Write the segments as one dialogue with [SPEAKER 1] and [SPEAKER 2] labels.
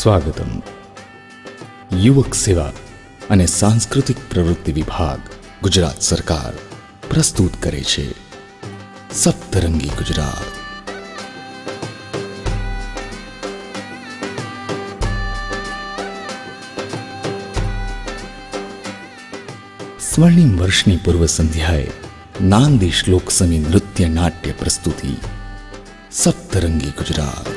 [SPEAKER 1] સ્વાગતમ. યુવક સેવા અને સાંસ્કૃતિક પ્રવૃત્તિ વિભાગ, ગુજરાત સરકાર પ્રસ્તુત કરે છે સપ્તરંગી ગુજરાત. સ્વર્ણિમ વર્ષની પૂર્વ સંધ્યાએ નાંદી શ્લોક સમી નૃત્ય નાટ્ય પ્રસ્તુતિ સપ્તરંગી ગુજરાત.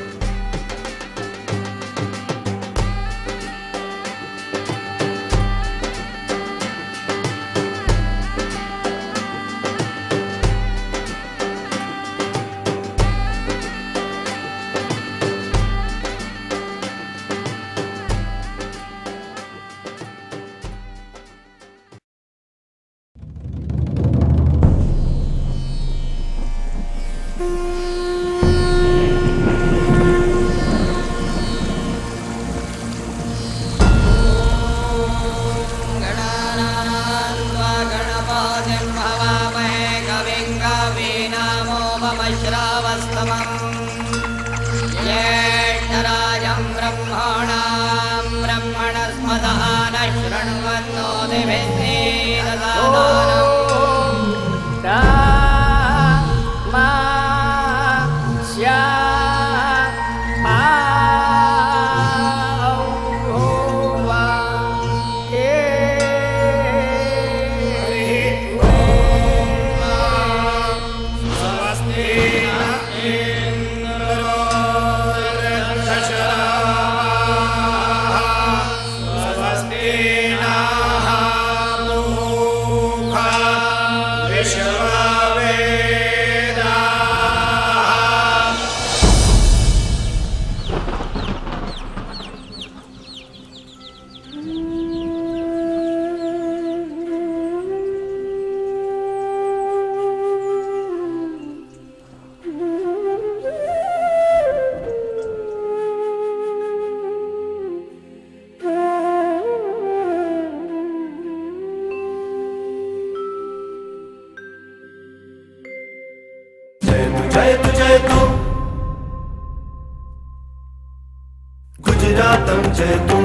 [SPEAKER 2] गुजरातं जयतु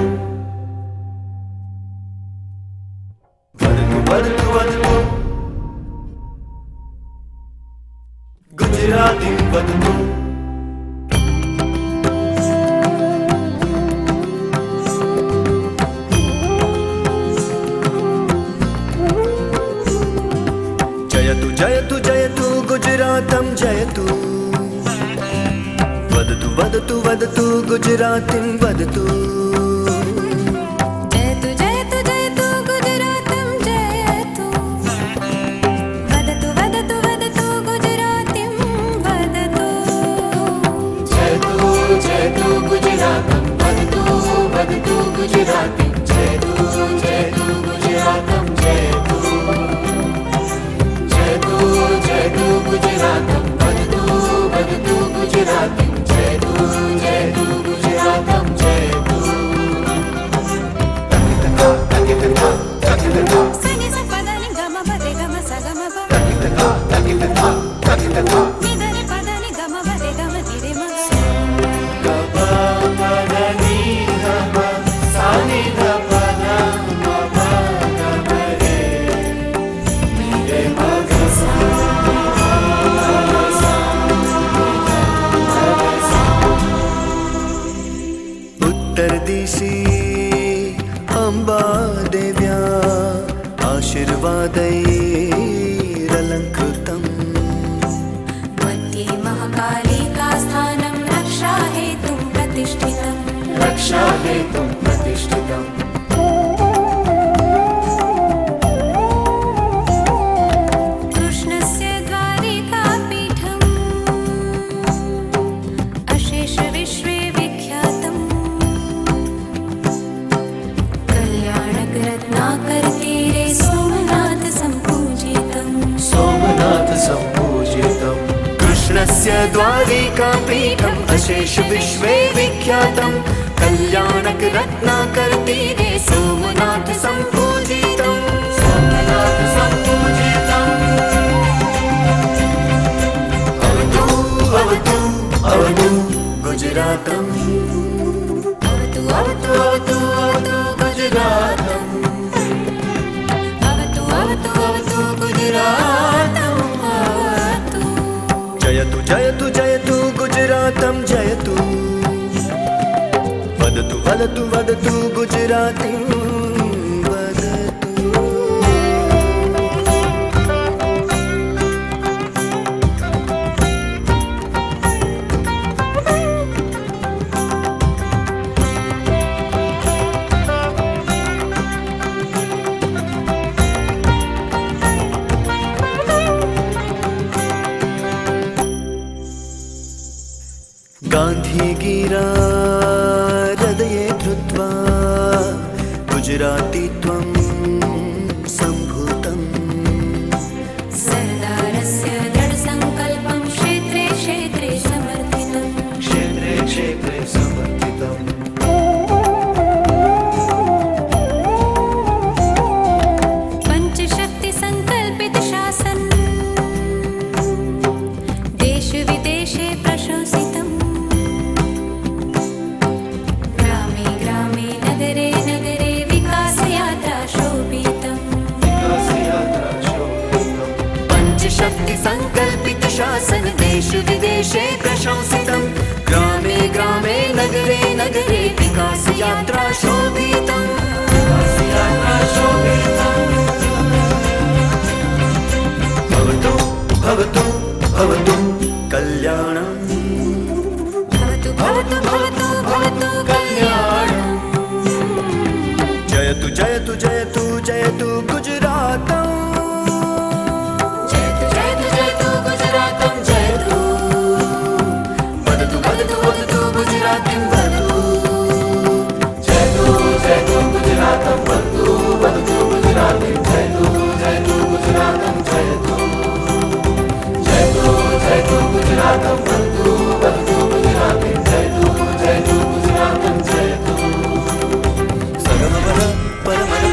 [SPEAKER 2] वदतु वदतु वदतु गुजरातीं वदतु. जयतु जयतु जयतु गुजरातं जयतु वदतु वदतु वदतु गुजरातीं वदतु.
[SPEAKER 3] जयतु जयतु जयतु गुजरातं जयतु वदतु वदतु वदतु गुजरातीं वदतु.
[SPEAKER 4] जयतु जयतु गुजरातं वदतु वदतु गुजरातीं जयतु जयतु गुजरातं जयतु. जयतु जयतु गुजरातं वदतु वदतु गुजरातीं जयतु जयतु गुजरातं जयतु.
[SPEAKER 3] सनि स पद नि गम पदे गम स गम प नि द नि पद नि गम पदे गम ति रे म
[SPEAKER 2] उत्तर दिशि अम्बा देव्या आशीर्वादैरलङ्कृतम्.
[SPEAKER 3] मध्ये महाकालिका स्थानं रक्षाहेतुं प्रतिष्ठितम्.
[SPEAKER 4] रक्षाहेतुं प्रतिष्ठितम्.
[SPEAKER 3] कृष्णस्य द्वारिकापीठम् अशेष विश्वे विख्यातम्. कल्याणकरत्नाकरतीरे सोमनाथ सम्पूजितम्.
[SPEAKER 4] सोमनाथ सम्पूजितम्.
[SPEAKER 2] कृष्णस्य द्वारिकापीठम् अशेष विश्वे विख्यातम्. कल्याणकरत्नाकरतीरे सोमनाथ सम्पूजितम्.
[SPEAKER 4] सोमनाथ सम्पूजितम्.
[SPEAKER 2] अवतु अवतु अवतु गुजरातम्.
[SPEAKER 3] अवतु
[SPEAKER 2] जयतु जयतु जयतु गुजरातं जयतु वदतु वदतु वदतु गुजरातीं वदतु गान्धीगिरा हृदये धृत्वा गुजरातीत्वं सम्भूतम्
[SPEAKER 3] सरदारस्य दृढसङ्कल्पं क्षेत्रे क्षेत्रे समर्थितम्
[SPEAKER 2] क्षेत्रे क्षेत्रे समर्थितम्
[SPEAKER 3] पञ्चशक्तिसङ्कल्पित शासन देश विदेशे प्रशंसितम् ग्रामे ग्रामे नगरे नगरे विकासयात्रा शोभितम्
[SPEAKER 2] पञ्चशक्ति संकल्पित शासन देश विदेशे प्रशंसितम् ग्रामे ग्रामे नगरे नगरे विकास यात्रा शोभितम् भवतु भवतु भवतु कल्याणम्
[SPEAKER 3] भवतु भवतु भवतु भवतु कल्याणम्
[SPEAKER 2] जयतु जयतु जयतु जयतु गुजरातम्
[SPEAKER 3] जयतु जयतु जयतु गुजरातं जयतु
[SPEAKER 2] वदतु वदतु वदतु गुजरातीं वदतु
[SPEAKER 4] जयतु जयतु गुजरातं वदतु वदतु गुजरातीं जयतु जयतु गुजरातं जयतु जयतु जयतु गुजरातं वदतु वदतु गुजरातीं जयतु जयतु गुजरातं जयतु
[SPEAKER 2] सगमपद परमद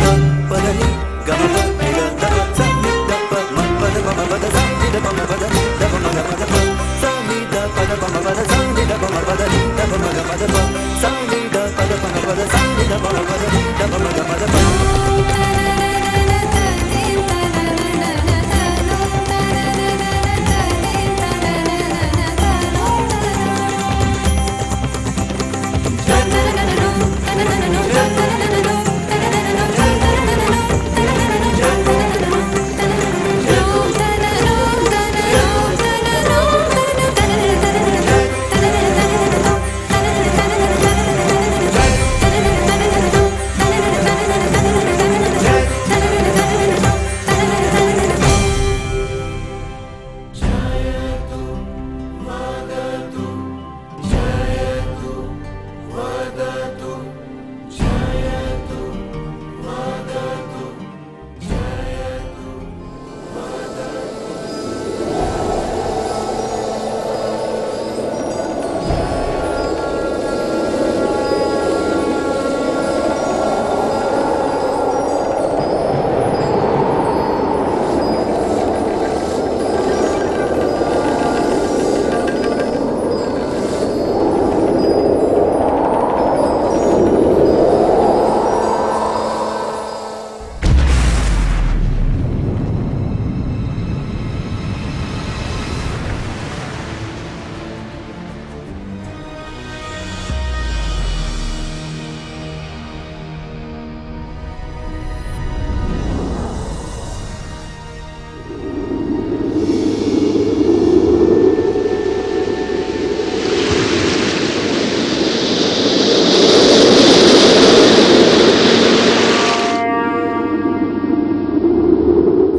[SPEAKER 2] पदनि गमप निगदप समिदप मपद मपद समिदप मपद दप मगपद समिद पद मपद समिदप मपद दप मगपद समिद पद मपद समिदप मपद दप मगपद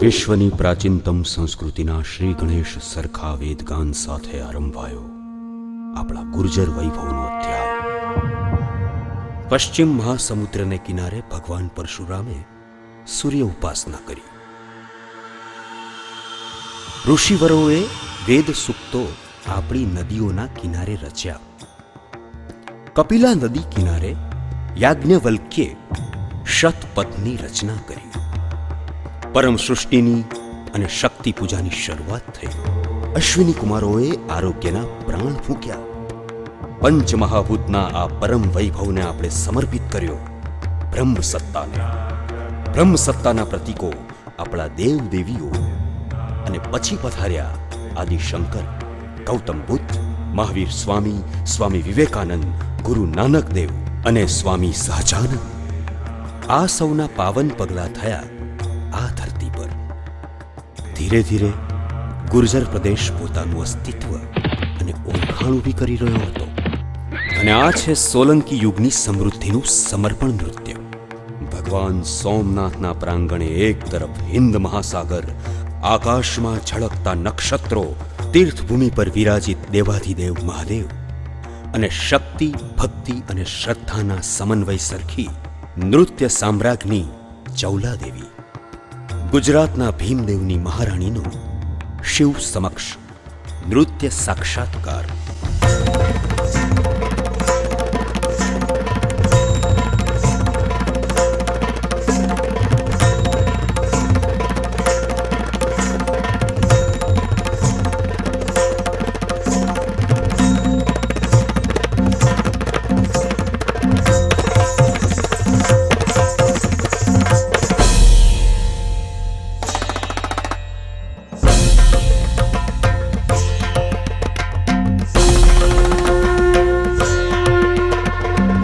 [SPEAKER 5] વિશ્વની પ્રાચીનતમ સંસ્કૃતિના શ્રી ગણેશ સરખા વેદગાન સાથે આરંભાયો આપણા ગુર્જર વૈભવનો અધ્યાય. પશ્ચિમ મહાસમુદ્રને કિનારે ભગવાન પરશુરામે સૂર્ય ઉપાસના કરી. ઋષિવરોએ વેદ સૂક્તો આપણી નદીઓના કિનારે રચ્યા. કપિલા નદી કિનારે યાજ્ઞવલ્ક્યે શતપથની રચના કરી. પરમ સૃષ્ટિની અને શક્તિ પૂજાની શરૂઆત થઈ. અશ્વિની કુમારોએ આરોગ્યના પ્રાણ ફૂંક્યા. પંચમહાભૂતના આ પરમ વૈભવને આપણે સમર્પિત કર્યો બ્રહ્મ સત્તાને. બ્રહ્મ સત્તાના પ્રતીકો આપણા દેવ દેવીઓ અને પછી પધાર્યા આદિ શંકર ગૌતમ બુદ્ધ, મહાવીર સ્વામી, સ્વામી વિવેકાનંદ, ગુરુ નાનક દેવ અને સ્વામી સહજાનંદ, આ સૌના પાવન પગલાં થયા આ ધરતી પર. ધીરે ધીરે ગુર્જર પ્રદેશ પોતાનું અસ્તિત્વ અને ઓળખાણ ઊભી કરી રહ્યો હતો. અને આ છે સોલંકી યુગની સમૃદ્ધિનું સમર્પણ નૃત્ય. ભગવાન સોમનાથના પ્રાંગણે એક તરફ હિન્દ મહાસાગર, આકાશમાં ઝળકતા નક્ષત્રો, તીર્થભૂમિ પર વિરાજિત દેવાધિદેવ મહાદેવ અને શક્તિ, ભક્તિ અને શ્રદ્ધાના સમન્વય સરખી નૃત્ય સામ્રાજ્ઞી ચૌલાદેવી, ગુજરાતના ભીમદેવની મહારાણીનો શિવ સમક્ષ નૃત્ય સાક્ષાત્કાર.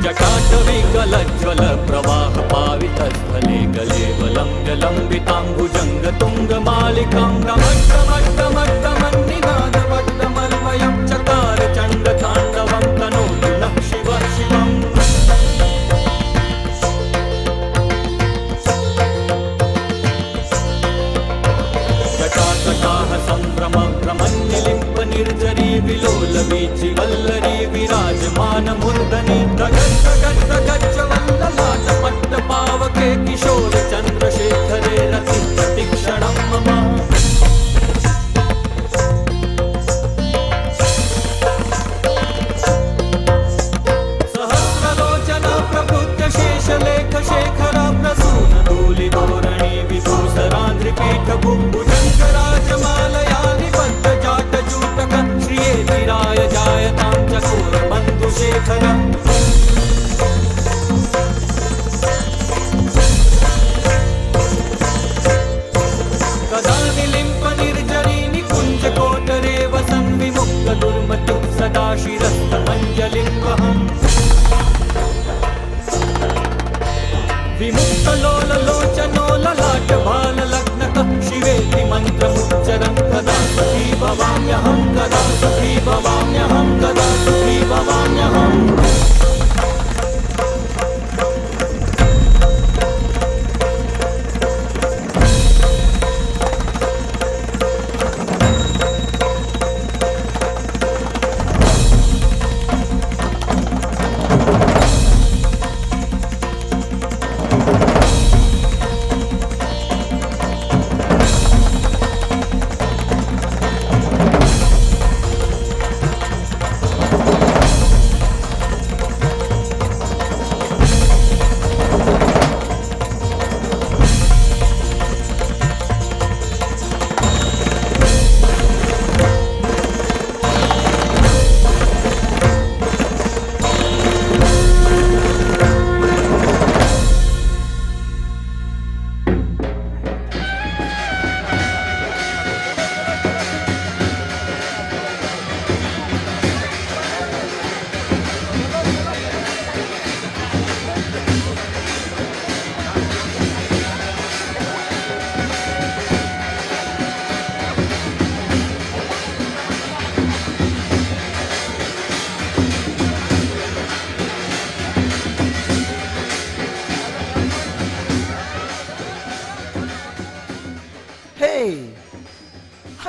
[SPEAKER 6] जटाटविकलज्ज्वल प्रवाह पावितस्थले गलेवलम्ब्य लम्बिताम्बुजङ्गतुङ्गमालिकां रमट्टमट्टमट्टमन्निनादवट्टमल्वयं चकार चण्डताण्डवं तनोतु नः शिवः शिवम्. जटाकटाः सम्भ्रम भ्रमन्निलिम्प निर्जरी विलोलवीचि वल्लरी विराजमान मूर्धनि गच्छ वल्ललाट पट्ट पावके किशोर चन्द्रशेखरे रति प्रतिक्षणं मम. सहस्रलोचन प्रभृत्य शेषलेख शेखर प्रसून धूलिधोरणी विभूषरान्द्रिपीठ भुजङ्गराजमालया निबद्ध जाटजूटक श्रियेतिराय जायतां चकोर बन्धुशेखर. कदानिलिम्प निर्जरी निकुञ्ज कोटरे वसन् विमुक्त दुर्मतिं सदा शिरस्तमञ्जलिं वहम्. विमुक्तलोललोचनो ललाट बाललग्नकः शिवेति मन्त्रमुच्चरन् कदा सुखी भवाम्यहं, कदा सुखी भवाम्यहं, कदा सुखी भवाम्यहम्.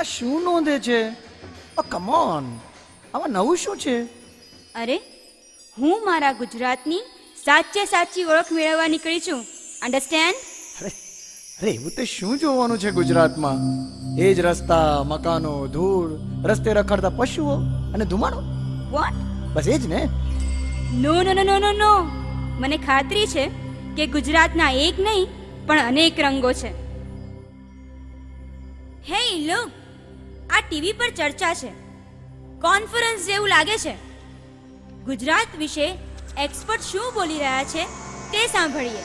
[SPEAKER 2] આ શું નોંધે છે? કમ ઓન, આમાં નવું શું છે?
[SPEAKER 7] અરે હું મારા ગુજરાતની સાચે સાચી ઓળખ મેળવવા નીકળી છું. અન્ડરસ્ટેન્ડ?
[SPEAKER 2] અરે એવું તે શું જોવાનું છે ગુજરાતમાં? એ જ રસ્તા, મકાનો, ધૂળ, રસ્તે રખડતા પશુઓ અને ધુમાડો.
[SPEAKER 7] વોટ?
[SPEAKER 2] બસ એ જ ને?
[SPEAKER 7] નો નો નો નો નો નો મને ખાતરી છે કે ગુજરાતના એક નહીં પણ અનેક રંગો છે. હે લુક, આ ટીવી પર ચર્ચા છે, કોન્ફરન્સ જેવું લાગે છે. ગુજરાત વિશે એક્સપર્ટ શું બોલી રહ્યા છે તે સાંભળીએ.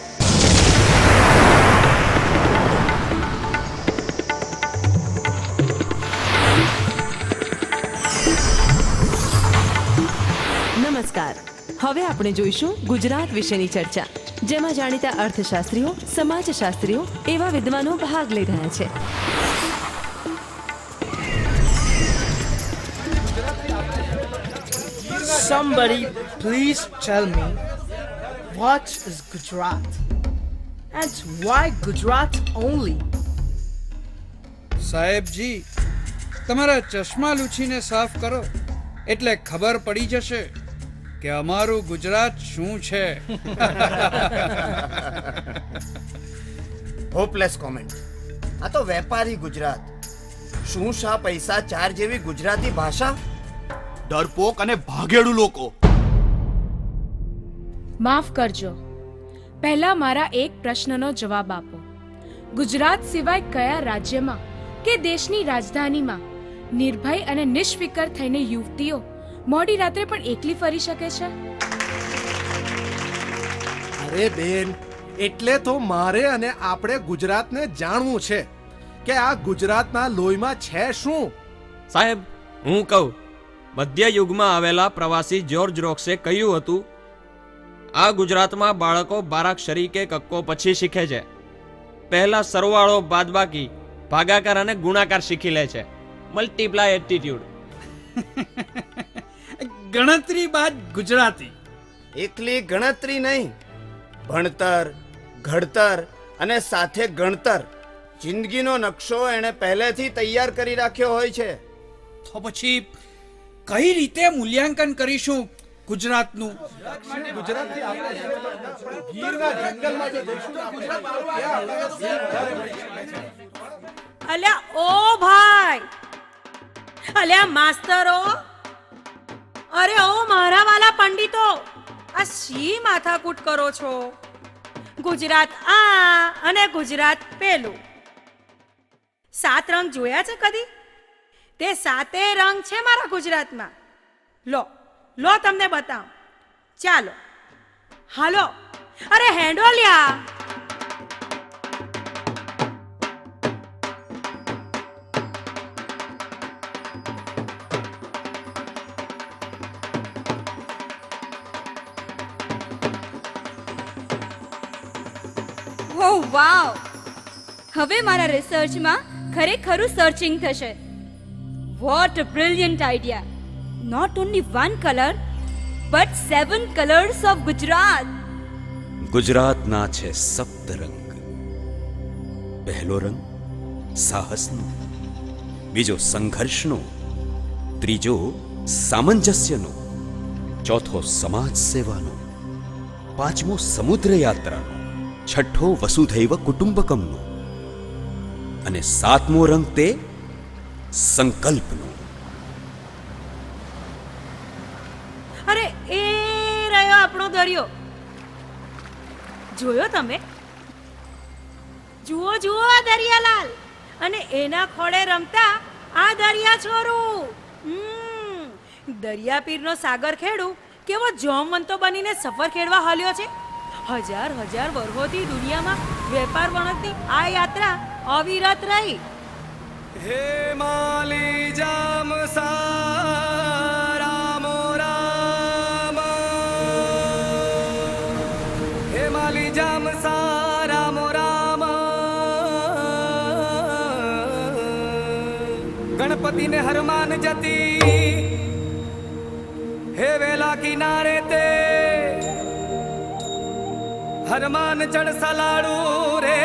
[SPEAKER 8] નમસ્કાર. હવે આપણે જોઈશું ગુજરાત વિશેની ચર્ચા, જેમાં જાણીતા અર્થશાસ્ત્રીઓ, સમાજશાસ્ત્રીઓ એવા વિદ્વાનો ભાગ લઈ રહ્યા છે.
[SPEAKER 9] Somebody please tell me, what is Gujarat? And why Gujarat only?
[SPEAKER 10] સાહેબજી, તમારા ચશ્મા લૂછીને સાફ કરો એટલે ખબર પડી જશે કે અમારું ગુજરાત શું છે.
[SPEAKER 2] Hopeless comment. આ તો વેપારી ગુજરાત. શું શા પૈસા ચાર જેવી ગુજરાતી ભાષા.
[SPEAKER 11] ડરપોક અને ભાગેડું લોકો.
[SPEAKER 12] માફ કરજો, પહેલા મારા એક પ્રશ્નનો જવાબ આપો. ગુજરાત સિવાય કયા રાજ્યમાં કે દેશની રાજધાનીમાં નિર્ભય અને નિષ્ફિકર થઈને યુવતીઓ મોડી રાત્રે પણ એકલી ફરી શકે છે?
[SPEAKER 11] અરે બેન, એટલે તો મારે અને આપણે ગુજરાતને જાણવું છે કે આ ગુજરાતના લોહીમાં છે શું.
[SPEAKER 6] સાહેબ, હું કહું, મધ્ય યુગમાં આવેલા પ્રવાસી જ્યોર્જ રોક્સે કહ્યું હતું, આ ગુજરાતમાં બાળકો બારાક્ષરી કે કક્કો પછી શીખે છે. પહેલા સરવાળો, બાદબાકી, ભાગાકાર અને ગુણાકાર શીખી લે છે. Multiply attitude.
[SPEAKER 10] ગણતરી બાદ ગુજરાતી.
[SPEAKER 2] એકલી ગણતરી નહીં, ભણતર, ઘડતર અને સાથે ગણતર. જિંદગીનો નકશો એણે પહેલેથી તૈયાર કરી રાખ્યો હોય છે.
[SPEAKER 10] તો પછી કઈ રીતે મૂલ્યાંકન કરીશું ગુજરાતનું?
[SPEAKER 7] અલ્યા ઓ ભાઈ, અલ્યા માસ્તરો, અરે ઓ મારા વાલા પંડિતો, આ શી માથાકૂટ કરો છો? ગુજરાત આ અને ગુજરાત પેલું. 7 રંગ જોયા છે કદી? તે 7 રંગ છે મારા ગુજરાતમાં. લો લો તમને બતાવું. ચાલો હાલો, અરે હેન્ડોલિયા. ઓહ વાવ! હવે મારા રિસર્ચમાં ખરેખરું સર્ચિંગ થશે. What a brilliant idea! Not only 1 colour but 7 colours of Gujarat.
[SPEAKER 5] ગુજરાતના છે 7 રંગ. પહેલો રંગ સાહસનો, બીજો સંઘર્ષનો, ત્રીજો સામંજસ્યનો, ચોથો સમાજ સેવાનો, પાંચમો સમુદ્ર યાત્રાનો, છઠ્ઠો વસુધૈવ કુટુંબકમનો અને 7મો રંગ તે સંકલ્પનો.
[SPEAKER 7] અરે એ રહ્યો આપણો દરિયો. જોયો તમે? જુઓ જુઓ આ દરિયાલાલ અને એના ખોળે રમતા આ દરિયા છોરું. દરિયાપીરનો સાગર ખેડુ કેવો જોમવંતો બનીને સફર ખેડવા હાલ્યો છે. હજાર હજાર વર્ષોથી દુનિયામાં વેપાર વણતની આ યાત્રા અવિરત રહી.
[SPEAKER 6] હે માલી જામ રામો રામ, હે માલી જામ રામો રામ. ગણપતિને હરમાન જતી, હે વેલા કિનારે તે હરમાન ચડ સલાડું રે.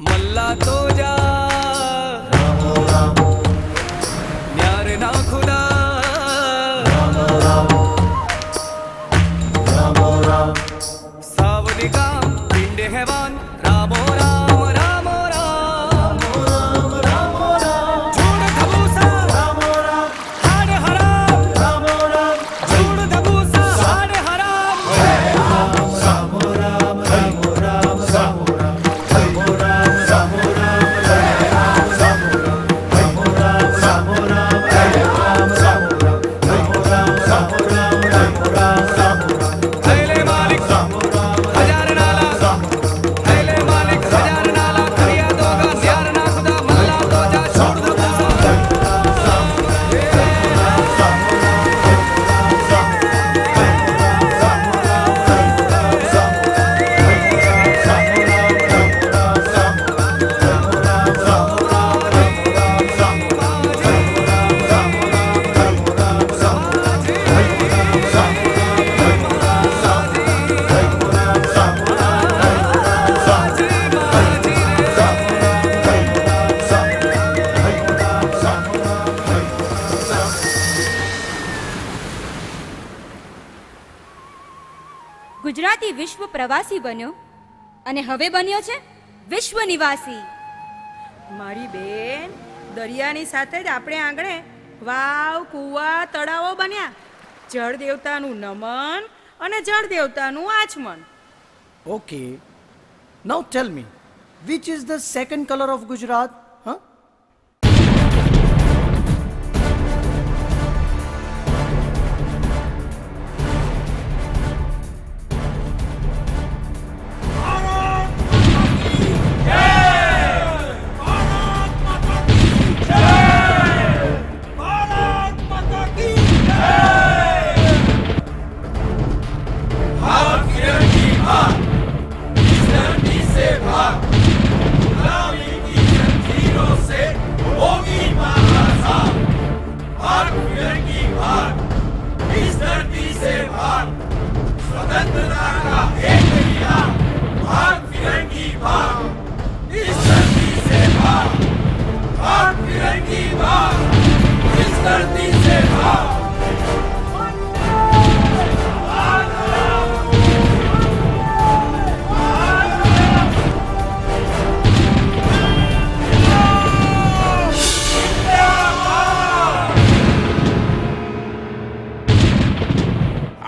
[SPEAKER 4] मल्ला तो जा न्यार ना खुदा सावली का पिंड हैवान रामो राम रामो राम रामो राम झूठ धबूसा रामो राम हाड हराम रामो राम झूठ धबूसा हाड हराम रामो राम रामो राम रामो राम रामो राम रामो राम रामो राम रामो राम रामो राम रामो राम रामो राम रामो राम रामो राम थैले मालिक रामो राम हजार नाला थैले मालिक हजार नाला करिया दोगा न्यार ना खुदा मल्ला तो जा छोड़ दो
[SPEAKER 13] ગુજરાતી વિશ્વ પ્રવાસી બન્યો અને હવે બન્યો છે વિશ્વ નિવાસી.
[SPEAKER 7] મારી બેન, દરિયાની સાથે જ આપણે આંગણે વાવ, કૂવા, તળાવો બન્યા. જળ દેવતાનું નમન અને જળ દેવતાનું આચમન.
[SPEAKER 9] Okay. Now tell me, which is the second color of Gujarat? Huh?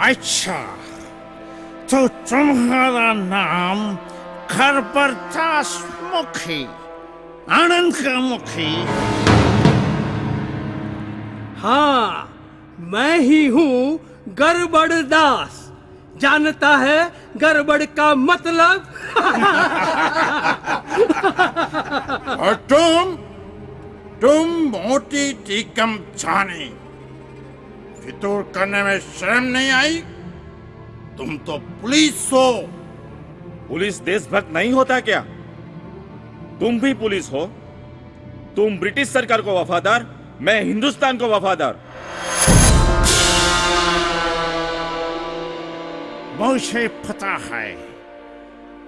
[SPEAKER 14] अच्छा, तो तुम्हारा नाम घर पर दास मुखी, आनंद का मुखी?
[SPEAKER 9] हाँ, मैं ही हूँ गड़बड़ दास. जानता है गड़बड़ का मतलब?
[SPEAKER 14] और तुम मोटी टीकम छानी, फितूर करने में शर्म नहीं आई? तुम तो पुलिस हो.
[SPEAKER 15] पुलिस देशभक्त नहीं होता क्या? तुम भी पुलिस हो. तुम ब्रिटिश सरकार को वफादार, मैं हिंदुस्तान को वफादार.
[SPEAKER 14] मुझे पता है,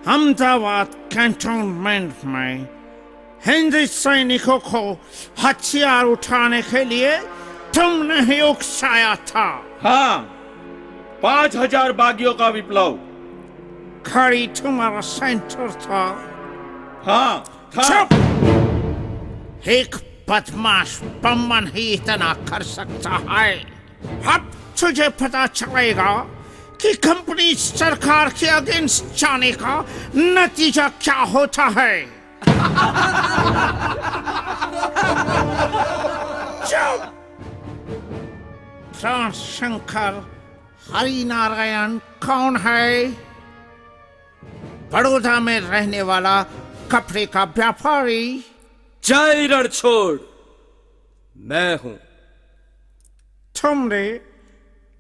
[SPEAKER 14] अहमदाबाद कैंटोनमेंट में हिंदी सैनिकों को हथियार उठाने के लिए तुमने ही उकसाया था.
[SPEAKER 15] हाँ, 5000 बागियों का विप्लव.
[SPEAKER 14] खड़ी तुम्हारा सेंटर था.
[SPEAKER 15] हाँ था.
[SPEAKER 14] चुप! एक बदमाश बमन ही इतना कर सकता है. अब तुझे पता चलेगा कि कंपनी सरकार के अगेंस्ट जाने का नतीजा क्या होता है. चुप! प्राण शंकर हरिनारायण कौन है? बड़ौदा में रहने वाला कपड़े का व्यापारी.
[SPEAKER 6] जय रणछोड़, मैं हूं.
[SPEAKER 14] तुमने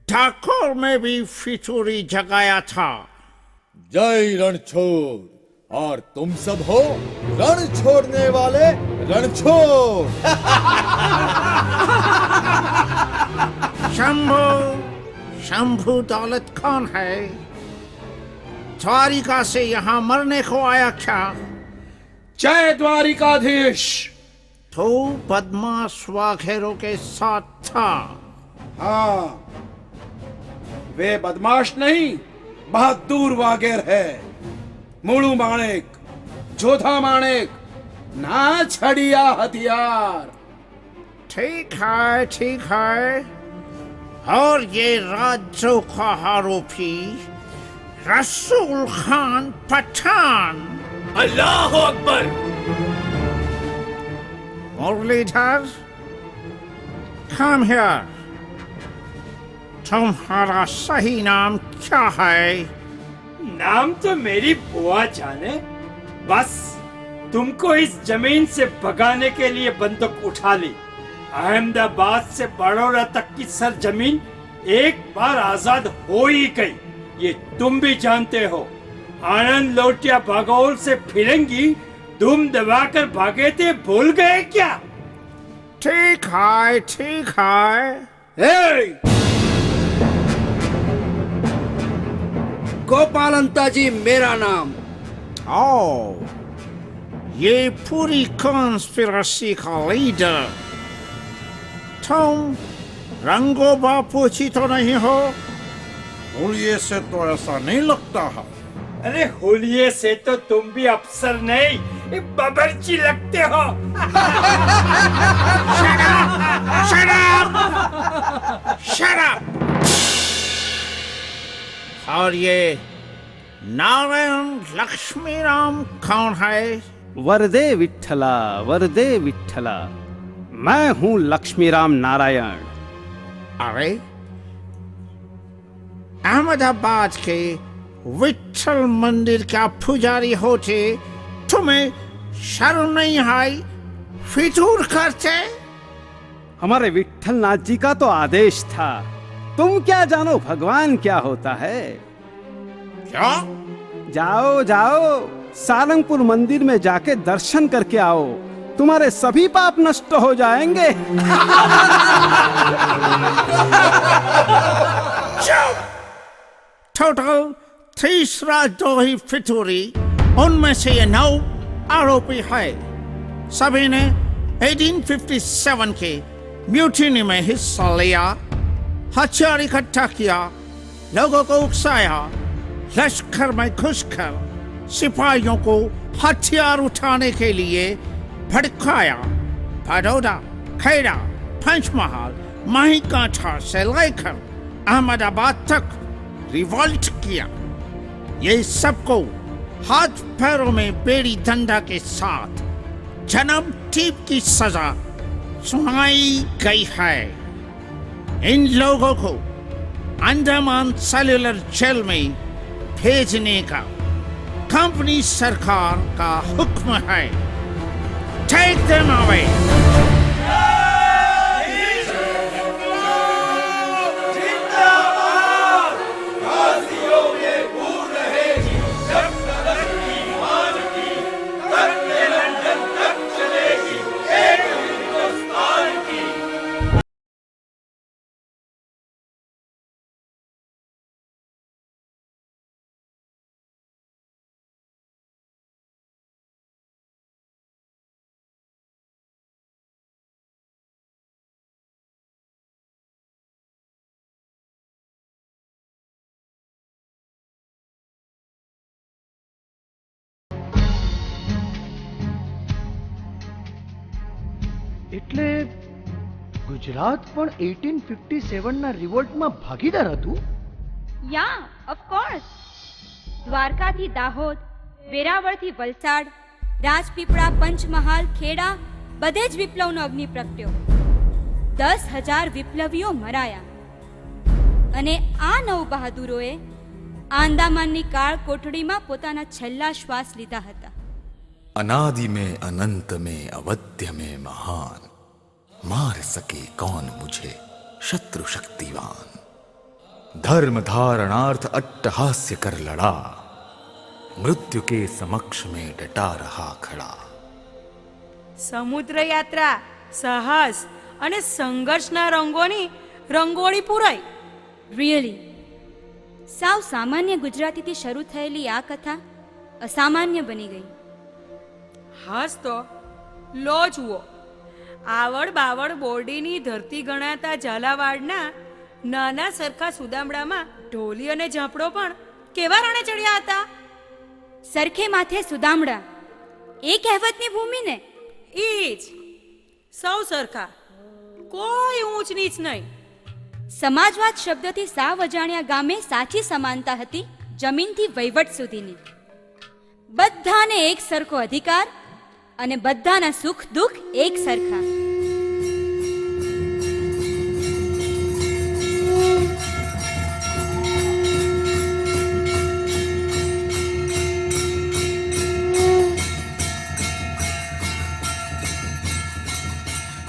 [SPEAKER 14] ठाकुर में भी फितूरी जगाया था.
[SPEAKER 16] जय रणछोड़, और तुम सब हो रण छोड़ने वाले रणछोड़.
[SPEAKER 14] शंभू दौलत कौन है? द्वारिका से यहाँ मरने को आया क्या?
[SPEAKER 10] जय द्वारिकाधीश।
[SPEAKER 14] तो बदमाश वाघेरों के साथ था।
[SPEAKER 10] हाँ, वे बदमाश नहीं, बहादुर वागेर है। मुड़ू माणेक, जोधा माणेक, ना छड़िया हथियार।
[SPEAKER 14] ठीक है। और ये राज्यों का आरोपी रसूल खान पठान।
[SPEAKER 4] अल्लाह अकबर।
[SPEAKER 14] Muralidhar, come here. तुम्हारा सही नाम क्या है?
[SPEAKER 17] नाम तो मेरी बुआ जाने, बस तुमको इस जमीन से भगाने के लिए बंदूक उठा ली। अहमदाबाद से बड़ौदा तक की सरजमीन एक बार आजाद हो ही गई, ये तुम भी जानते हो। आनंद लोटिया भागोल से फिरंगी दुम दबाकर भागे थे, भूल गए क्या?
[SPEAKER 14] ठीक है।
[SPEAKER 10] गोपाल अंताजी मेरा नाम।
[SPEAKER 14] ओ, ये पूरी कॉन्स्पिरसी का लीडर तुम रंगो बापूजी तो नहीं हो?
[SPEAKER 11] होलिये से तो ऐसा नहीं लगता है।
[SPEAKER 17] अरे होलिये से तो तुम भी अफसर नहीं, बाबरची लगते हो।
[SPEAKER 14] Shut up! और ये नारायण लक्ष्मी राम कौन है?
[SPEAKER 18] वरदे विठ्ठला, मैं हूँ लक्ष्मीराम नारायण।
[SPEAKER 14] अरे, अहमदाबाद के विठ्ठल मंदिर का पुजारी होते तुम्हें शर्म नहीं आई? फितूर करते?
[SPEAKER 18] हमारे विठ्ठल नाथ जी का तो आदेश था। तुम क्या जानो भगवान क्या होता है?
[SPEAKER 14] क्या?
[SPEAKER 18] जाओ, सारंगपुर मंदिर में जाके दर्शन करके आओ, तुम्हारे सभी पाप नष्ट हो जाएंगे।
[SPEAKER 14] टोटल 30 राजद्रोही फितूरी, उनमें से ये 9 आरोपी है। सभी ने 1857 के म्यूटिनी में हिस्सा लिया, हथियार इकट्ठा किया, लोगों को उकसाया, लश्कर में घुसकर सिपाहियों को हथियार उठाने के लिए भड़काया। बड़ौदा, खेड़ा, पंचमहाल, माहीकांठा से लेकर अहमदाबाद तक रिवॉल्ट किया। ये सबको हाथ पैरों में बेड़ी डंडा के साथ जन्म टीप की सजा सुनाई गई है। इन लोगों को अंडमान सेल्युलर जेल में भेजने का कंपनी सरकार का हुक्म है। Take them away.
[SPEAKER 9] એટલે ગુજરાત પણ 1857 ના રિવોલ્ટમાં ભાગીદાર હતું?
[SPEAKER 13] Yeah, of course. દ્વારકાથી દાહોદ, વેરાવળથી વલસાડ, રાજપીપળા, પંચમહાલ, ખેડા બધે જ વિપ્લવનો અગ્નિ પ્રગટ્યો. 10,000 વિપ્લવીઓ મરાયા અને આ 9 બહાદુરોએ આંદામાનની કાળ કોઠડીમાં પોતાના છેલ્લા શ્વાસ લીધા હતા.
[SPEAKER 1] अनादि में अनंत में अवध्य में महान, मार सके कौन मुझे शत्रु शक्तिवान। धर्म धारणार्थ अट्टहास्य कर लड़ा, मृत्यु के समक्ष में डटा रहा खड़ा।
[SPEAKER 7] સમુદ્ર યાત્રા, સાહસ અને સંઘર્ષના રંગોની રંગોળી પૂરાઈ.
[SPEAKER 13] રિયલી સાવ સામાન્ય ગુજરાતીથી શરૂ થયેલી આ કથા અસામાન્ય બની ગઈ.
[SPEAKER 7] હાસ તો લો જુઓ, આવડ બાવડ બોરડીની ધરતી ગણાતા ઝાલાવાડના નાના સરખા સુદામડામાં ઢોલી અને ઝાપડો પણ કેવા રણે ચડ્યા હતા.
[SPEAKER 13] સરખે માથે સુદામડા, એ કહેવતની ભૂમિ ને.
[SPEAKER 7] ઈ જ સૌ સરખા, કોઈ ઊંચ નીચ નહીં.
[SPEAKER 13] સમાજવાદ શબ્દથી સાવ અજાણ્યા ગામે સાચી સમાનતા હતી જમીનથી વહીવટ સુધીની. બધાને એક સરખો અધિકાર અને બધાના સુખ દુઃખ એક સરખા.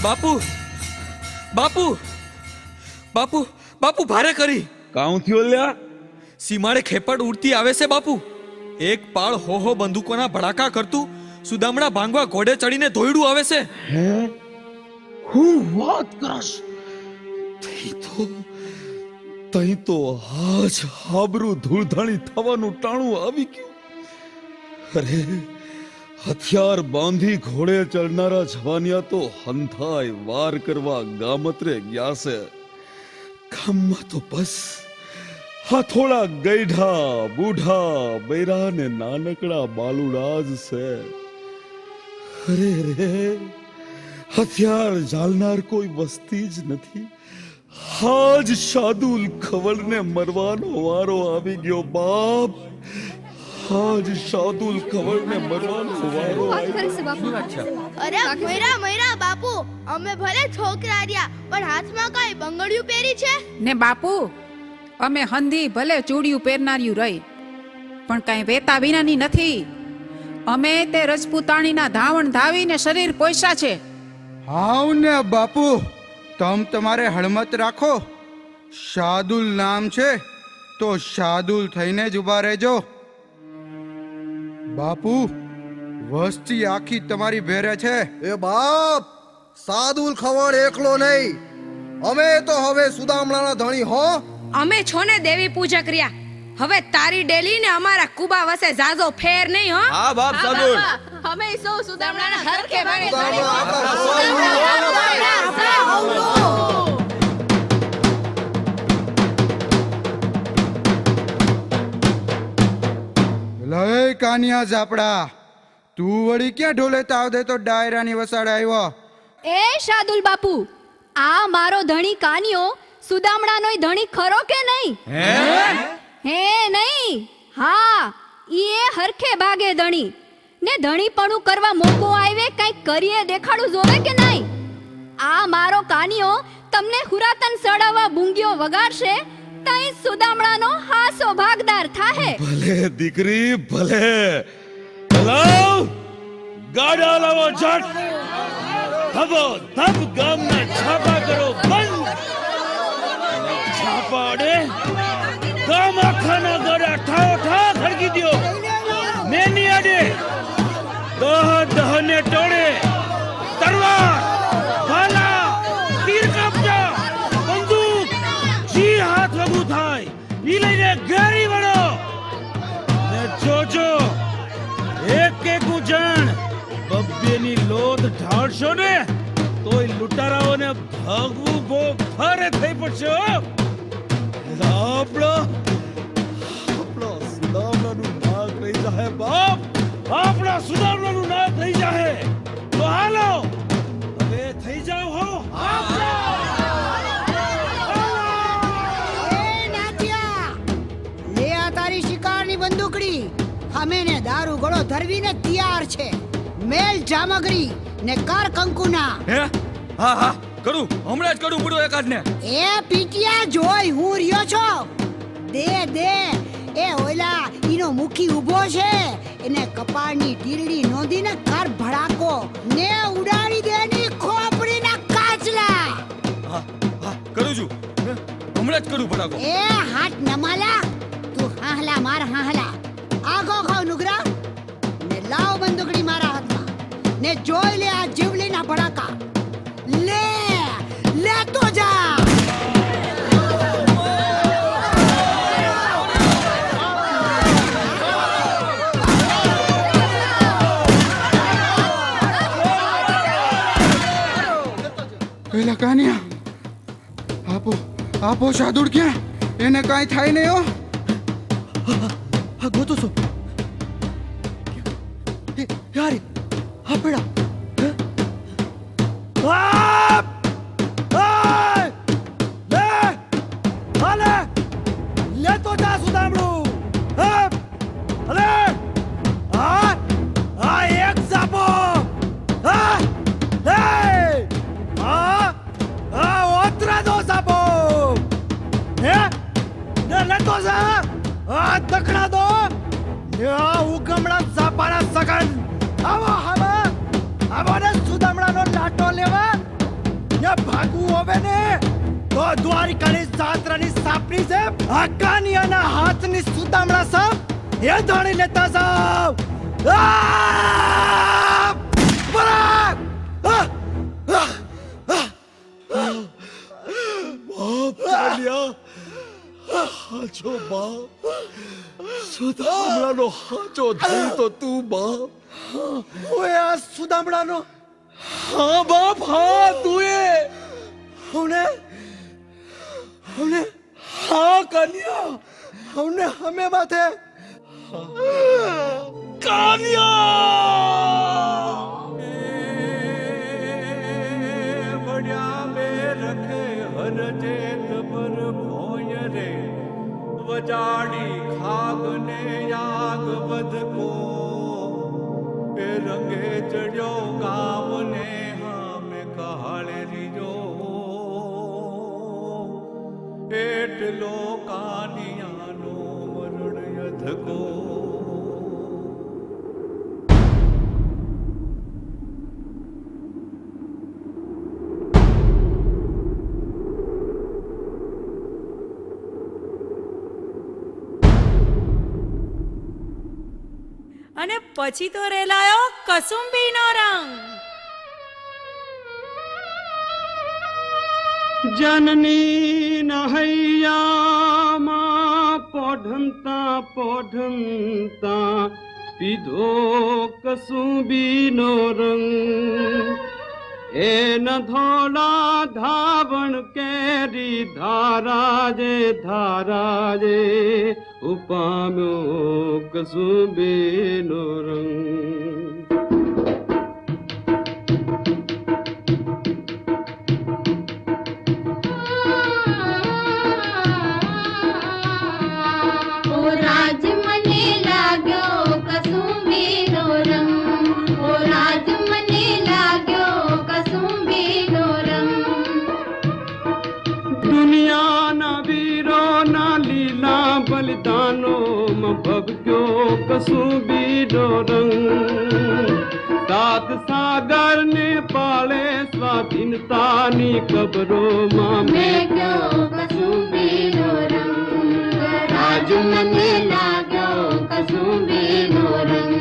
[SPEAKER 6] બાપુ બાપુ બાપુ બાપુ ભારે કરી.
[SPEAKER 16] કાઉં થયો લ્યા?
[SPEAKER 6] સીમાડે ખેપડ ઉડતી આવે છે બાપુ. એક પાળ હો હો બંદૂકોના ભડાકા કરતું સુદામડા ભાંગવા ઘોડે ચડીને ધોયડું આવે છે.
[SPEAKER 16] હે, હું વાત કરશ? તઈ તો આજ હાબરું ધૂળધાણી થવાનું ટાણું આવી ગયું. અરે, હથિયાર બાંધી ઘોડે ચડનારા જવાનિયા તો હંથાય વાર કરવા ગામત્રે ગયા છે. ગામમાં તો બસ હા થોડા ગઈઢા બૂઢા બૈરા ને નાનકડા બાલુડા જ છે. અરે રે, હથિયાર ઝાલનાર કોઈ વસ્તી જ નથી. હાજ શાદુલ ખવડને મરવાનો વારો આવી ગયો બાપ. હાજ શાદુલ ખવડને મરવાનો વારો આવી ગયો.
[SPEAKER 19] અરે મયરા મયરા બાપુ, અમે ભલે છોકરા રહ્યા પણ હાથમાં કઈ બંગડિયું પહેરી છે
[SPEAKER 20] ને બાપુ. અમે હંધી ભલે ચૂડિયું પહેરનાર્યું રહી પણ કઈ વેતા વિનાની નથી. અમે તે રજપૂતાણીના ધાવણ ધાવીને શરીર પોષા છે.
[SPEAKER 21] હાવ ને બાપુ, તમ તમારે હળમત રાખો. શાદુલ નામ છે તો શાદુલ થઈને જ ઉભા રહેજો. બાપુ, વસ્તી આખી તમારી ભેરે છે.
[SPEAKER 22] એ બાપ, શાદુલ ખવડ એકલો નહીં, અમે તો હવે સુદામડાના ધણી હો.
[SPEAKER 12] અમે છો ને દેવી પૂજક રહ્યા. હવે તારી ડેલી ને અમારા કુબા વસે જાજો ફેર નહીં હો.
[SPEAKER 6] હા બાપ શાદુલ.
[SPEAKER 19] અમે સૌ સુદામડાના હરખે બને
[SPEAKER 21] લય કાનિયા ઝાપડા, તું વળી ક્યાં ઢોલે તાવ દે તો ડાયરાની વસાડે આવ્યો?
[SPEAKER 19] એ શાદુલ બાપુ, આ મારો ધણી કાનિયો સુદામડાનોય ધણી ખરો કે નહીં? હે નહીં? હા, ઈ હરખે ભાગે ધણી ને ધણીપણું કરવા મોકો આવે, કઈક કરીએ દેખાડું જોવે કે નહીં? આ મારો કાનિયો તમને હુરાતન સડાવવા બુંગીઓ વગાડશે તઈ સુદામડાનો હાસો ભાગદાર થાહે.
[SPEAKER 16] ભલે દીકરી ભલે. હલાવ ગાડા લાવો ઝટ. ધબો ધબ ગામના છાપા કરો બંધ. છાપા અડે ગામ આખાના ગોડા ઠાઓ ઠા ખડકી દ્યો. મેની અડે દહ દહને ટોળે તરવાર ભાલા તીર કાપજા બંદૂક જી હાથ વગુ થાય ઈ લઈને ઘેરી વળો. ને જોજો એક એક જણ બબ્બેની લોધ ઢાળશો ને તોય લૂંટારાઓને ભાગવું બહુ ભારે થઈ પડશે. આપણો સુદામડાનું નાક રહી જાય બાપ. આપણા સુદામડાનું નાક રહી જાય. તો હાલો હવે થઈ જાવ હો.
[SPEAKER 23] લે આ તારી શિકારની બંદૂકડી. અમે ને દારૂ ગળો ધરવીને તૈયાર છે. મેલ જામગરી ને કર કંકુના.
[SPEAKER 6] હે હા હા કરું, હમણાં જ કરું પડો એકાદ ને.
[SPEAKER 23] એ પીટિયા જોઈ હું રહ્યો છો. દે દે એ ઓલા ઈનો મુખી ઊભો છે, એને કપાળની ટીરડી નોંધીને કર ભડાકો ને ઉડાડી દેની ખોપડીના કાચલા.
[SPEAKER 6] હા હા કરું છું, હમણાં જ કરું ભડાકો.
[SPEAKER 23] એ હાથ નમાલા, તું હાહલા માર હાહલા. આગો ખાવ નુગરા ને લાવ બંદૂકડી મારા હાથમાં ને જોઈ લે આ જીવલીના ભડાકા. લે લે તો જા.
[SPEAKER 21] અલા કાનિયા, આપો આપો શાદુલ ક્યાં? એને કાંઈ થાય નહીં હો.
[SPEAKER 9] હા ગોતો છો યાર આપડા લે તો જા સુદામડું. અલે આ એક સાપો. ઓતરા દો સાપો. હે લે તો જા. દખડા દો. ઉગમણા સાપાના સગન. આવો આવો ને સુદામડાનો લાટો લેવા. ભાગવું હવે ને તો દ્વારિકાની જાત્રાની સાપની છે. આ કાનિયાના હાથની સુદામડા સાપ એ ધણી લેતા જાવ.
[SPEAKER 16] હાચો બાપ, સુદામડાનો હાચો ધણી તો તું બાપ.
[SPEAKER 9] ઓએ આ સુદામડાનો.
[SPEAKER 16] હા બાપ, હા તું એ.
[SPEAKER 9] હવને
[SPEAKER 16] હા કન્યા,
[SPEAKER 9] હવને હમે માથે
[SPEAKER 16] કાન્યા
[SPEAKER 4] બડ્યા મે રખે હર જેત પર ભોય રે વજાડી ખાગને યાગ વધકો એ રંગે ચડ્યો ગામને હામે કહાળે રીજો એટલો કાનિયાનો મરણ યધકો.
[SPEAKER 7] અને પછી તો રેલાયો કસુંબીનો રંગ.
[SPEAKER 18] જનની નહૈયામાં પોઢંતા પોઢંતા પીધો કસુંબીનો રંગ. એન ધોળા ધાવણ કેરી ધારાજે ઉપામ્યો કસુંબીનો રંગ. બલિદાનો માં ભગક્યો કસુંબીનો રંગ. સાત સાગર ને પાળે સ્વાધીનતાની કબરોમાં મેઘ્યો કસુંબીનો રંગ. રાજ મને લાગ્યો કસુંબીનો રંગ.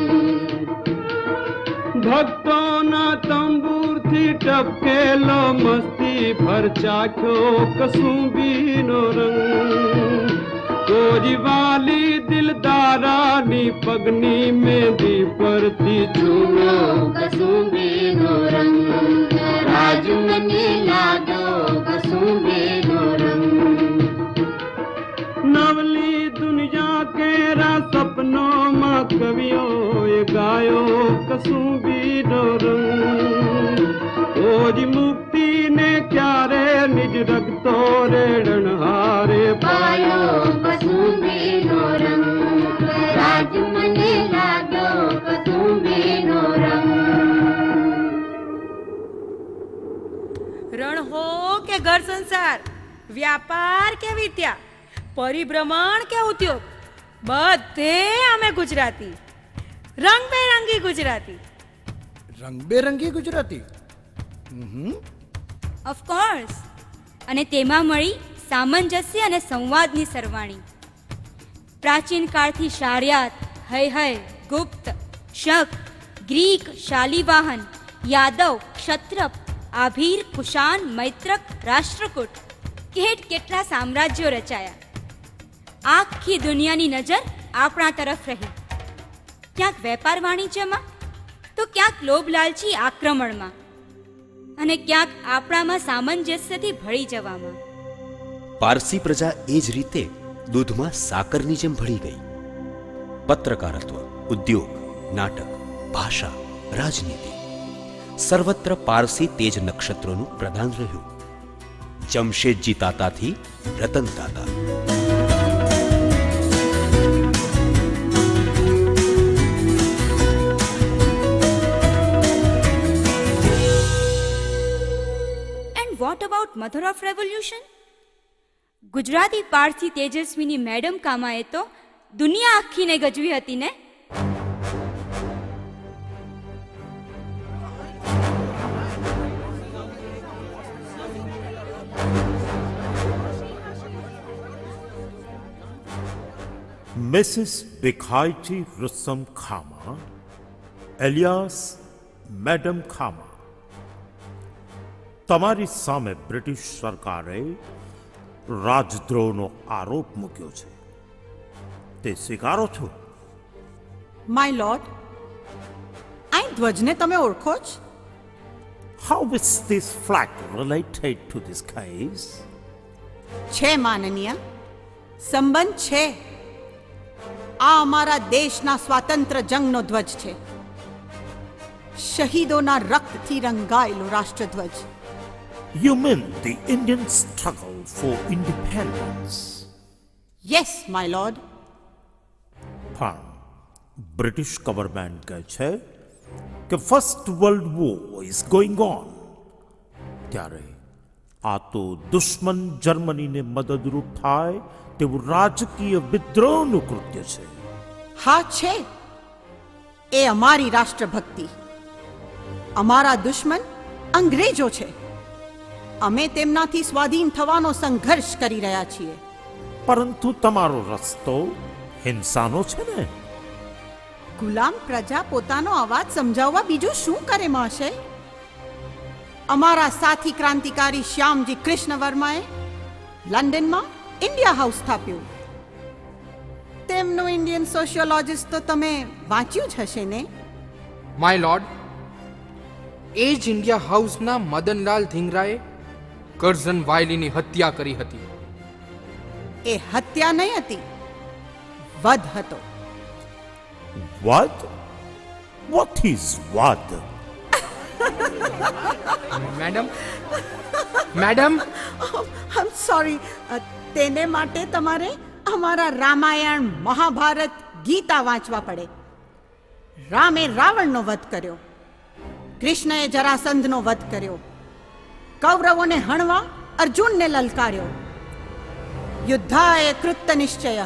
[SPEAKER 18] ભક્તોના તંબુરથી ટપકેલો મસ્તી ભર ચાખ્યો કસુંબીનો રંગ. કોઈ વાલી દિલદારાની પગની મેંદી પરથી ઝૂમ્યો કસુંબીનો રંગ. રાજ મને લાગ્યો કસુંબીનો રંગ. નવલી દુનિયા કેરા સપનોમાં કવિઓએ ગાયો કસુંબીનો રંગ. કોઈ મુક્તિને ક્યારે નિજ રગતો રેડણ હારે પાયો કસુંબીનો રંગ. રાજ મને લાગ્યો કસુંબીનો રંગ.
[SPEAKER 7] રણ હો કે ઘર સંસાર, વ્યાપાર કે વિદ્યા, પરિભ્રમણ કે ઉદ્યોગ, બધે અમે ગુજરાતી. રંગબેરંગી ગુજરાતી.
[SPEAKER 9] રંગબેરંગી ગુજરાતી.
[SPEAKER 13] ઓફકોર્સ. અને તેમાં મળી સામંજસ્ય અને સંવાદની સરવાણી. પ્રાચીન કાળથી શાર્યાત, હય ગુપ્ત, શક, ગ્રીક, શાલિવાહન, યાદવ, ક્ષત્રપ, આભીર, કુષાણ, મૈત્રક, રાષ્ટ્રકૂટ, કેટલા સામ્રાજ્યો રચાયા. આખી દુનિયાની નજર આપણા તરફ રહી. ક્યાંક વેપાર વાણિજ્યમાં તો ક્યાંક લોભ લાલચી આક્રમણમાં. અને ક્યાંક આપણામાં સામંજસ્યથી ભળી જવામાં.
[SPEAKER 5] પારસી પ્રજા એ જ રીતે દૂધમાં સાકરની જેમ ભળી ગઈ. પત્રકારત્વ, ઉદ્યોગ, નાટક, ભાષા, રાજનીતિ સર્વત્ર પારસી તેજ નક્ષત્રોનું પ્રદાન રહ્યું. જમશેદજી તાતાથી Ratan Tata.
[SPEAKER 13] And what about mother of revolution? Gujarati Parsi તેજસ્વીની મેડમ કામાએ તો દુનિયા આખીને ગજવી હતી ને.
[SPEAKER 2] Mrs. Bikhaiji Rusam Khama, alias Madam Khama, તમારી સામે બ્રિટિશ સરકારે રાજદ્રોહનો આરોપ મૂક્યો છે, તે સ્વીકારો છો?
[SPEAKER 3] માય લોર્ડ, આ ધ્વજને તમે ઓળખો જ?
[SPEAKER 2] How is this flag related to this case?
[SPEAKER 3] છે માનનીય, સંબંધ છે. આ અમારા દેશના સ્વાતંત્ર્ય જંગનો ધ્વજ છે, શહીદોના રક્તથી રંગાયેલો રાષ્ટ્રધ્વજ.
[SPEAKER 2] You mean the Indian struggle for independence?
[SPEAKER 3] Yes, my lord.
[SPEAKER 2] પણ બ્રિટિશ ગવર્મેન્ટ કહે છે કે first world war is going on, ત્યારે આ તો દુશ્મન જર્મનીને મદદરૂપ થાય તેવું રાજકીય વિદ્રોહનું કૃત્ય છે.
[SPEAKER 3] હા છે, એ અમારી રાષ્ટ્રભક્તિ. અમારા દુશ્મન અંગ્રેજો છે. અમે તેમનાથી સ્વાધીન થવાનો સંઘર્ષ કરી રહ્યા છીએ.
[SPEAKER 2] પરંતુ તમારો રસ્તો હિંસાનો છે ને?
[SPEAKER 3] ગુલામ પ્રજા પોતાનો અવાજ સમજાવવા બીજું શું કરે મહાશય? અમારા સાથી ક્રાંતિકારી શ્યામજી કૃષ્ણ વર્માએ લંડનમાં ઇન્ડિયા હાઉસ સ્થાપ્યું. તેમનું ઇન્ડિયન સોશિયોલોજિસ્ટ તો તમે વાંચ્યું જ હશે ને?
[SPEAKER 8] માય લોર્ડ, એ જ ઇન્ડિયા હાઉસના મદનલાલ ધીંગરાએ કરઝન વાયલીની હત્યા કરી હતી.
[SPEAKER 3] એ હત્યા નહીં હતી, વધ હતો.
[SPEAKER 2] વધ? વોટ ઇઝ વધ?
[SPEAKER 8] Madam, madam,
[SPEAKER 3] I am sorry. તેને માટે તમારે અમારા રામાયણ, મહાભારત, ગીતા વાંચવા પડે. રામે રાવણનો વધ કર્યો, કૃષ્ણએ જરાસંધનો વધ કર્યો, કૌરવોને હણવા અર્જુનને લલકાર્યો. યુદ્ધાય કૃત્ય નિશ્ચય.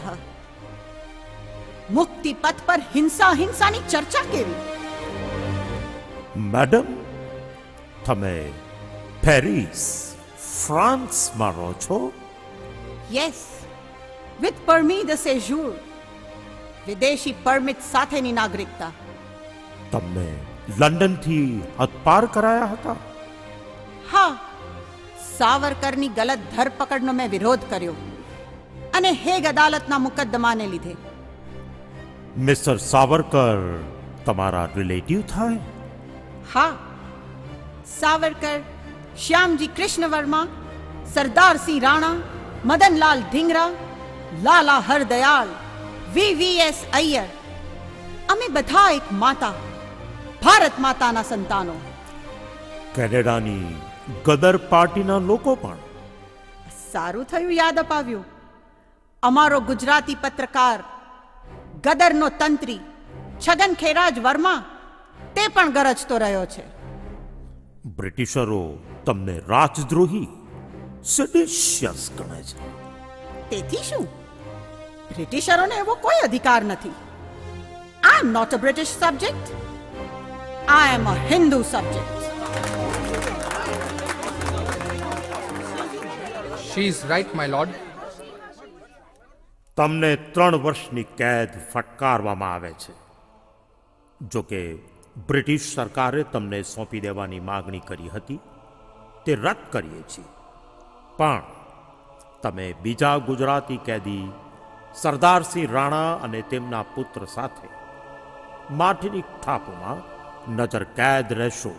[SPEAKER 3] મુક્તિ પથ પર હિંસાની ચર્ચા કેવી?
[SPEAKER 2] મેડમ, તમે પેરિસ, ફ્રાન્સમાં રહો છો?
[SPEAKER 3] યસ, વિથ પરમી દ સેજુર, વિદેશી પરમિટ સાથેની નાગરિકતા.
[SPEAKER 2] તમને લંડનથી હદપાર કરાયા હતા?
[SPEAKER 3] હા, સાવરકરની ગલત ધરપકડનો મેં વિરોધ કર્યો અને હેગ અદાલતના મુકદ્દમાને લીધે.
[SPEAKER 2] મિસ્ટર સાવરકર તમારા રિલેટિવ થાય?
[SPEAKER 3] હા, સાવરકર, શ્યામજી કૃષ્ણ વર્મા, સરદારસિંહ રાણા, મદનલાલ ધીંગરા, લાલા હરદયાલ, VVS અય્યર, અમે બધા એક માતા, ભારત માતાના સંતાનો.
[SPEAKER 2] કેનેડાની ગદર પાર્ટીના લોકો પણ?
[SPEAKER 3] સારું થયું યાદ અપાવ્યું. અમારો ગુજરાતી પત્રકાર, ગદરનો તંત્રી છગન ખેરાજ વર્મા, તે પણ ગરજતો રહ્યો છે.
[SPEAKER 2] બ્રિટિશરો તમને રાજદ્રોહી, સેડિશિયસ ગણે છે.
[SPEAKER 3] તેથી શું? બ્રિટિશરોને એવો કોઈ અધિકાર નથી. I am not a British subject, I am a Hindu subject.
[SPEAKER 8] She is right my lord.
[SPEAKER 2] તમને 3 વર્ષની કેદ ફટકારવામાં આવે છે. જો કે બ્રિટિશ સરકારે તમને સોંપી દેવાની માગણી કરી હતી, તે રદ કરીએ છીએ. પણ તમે બીજા ગુજરાતી કેદી સરદારસિંહ રાણા અને તેમના પુત્ર સાથે માર્ટિનિક ટાપુમાં નજર કેદ રહેશો.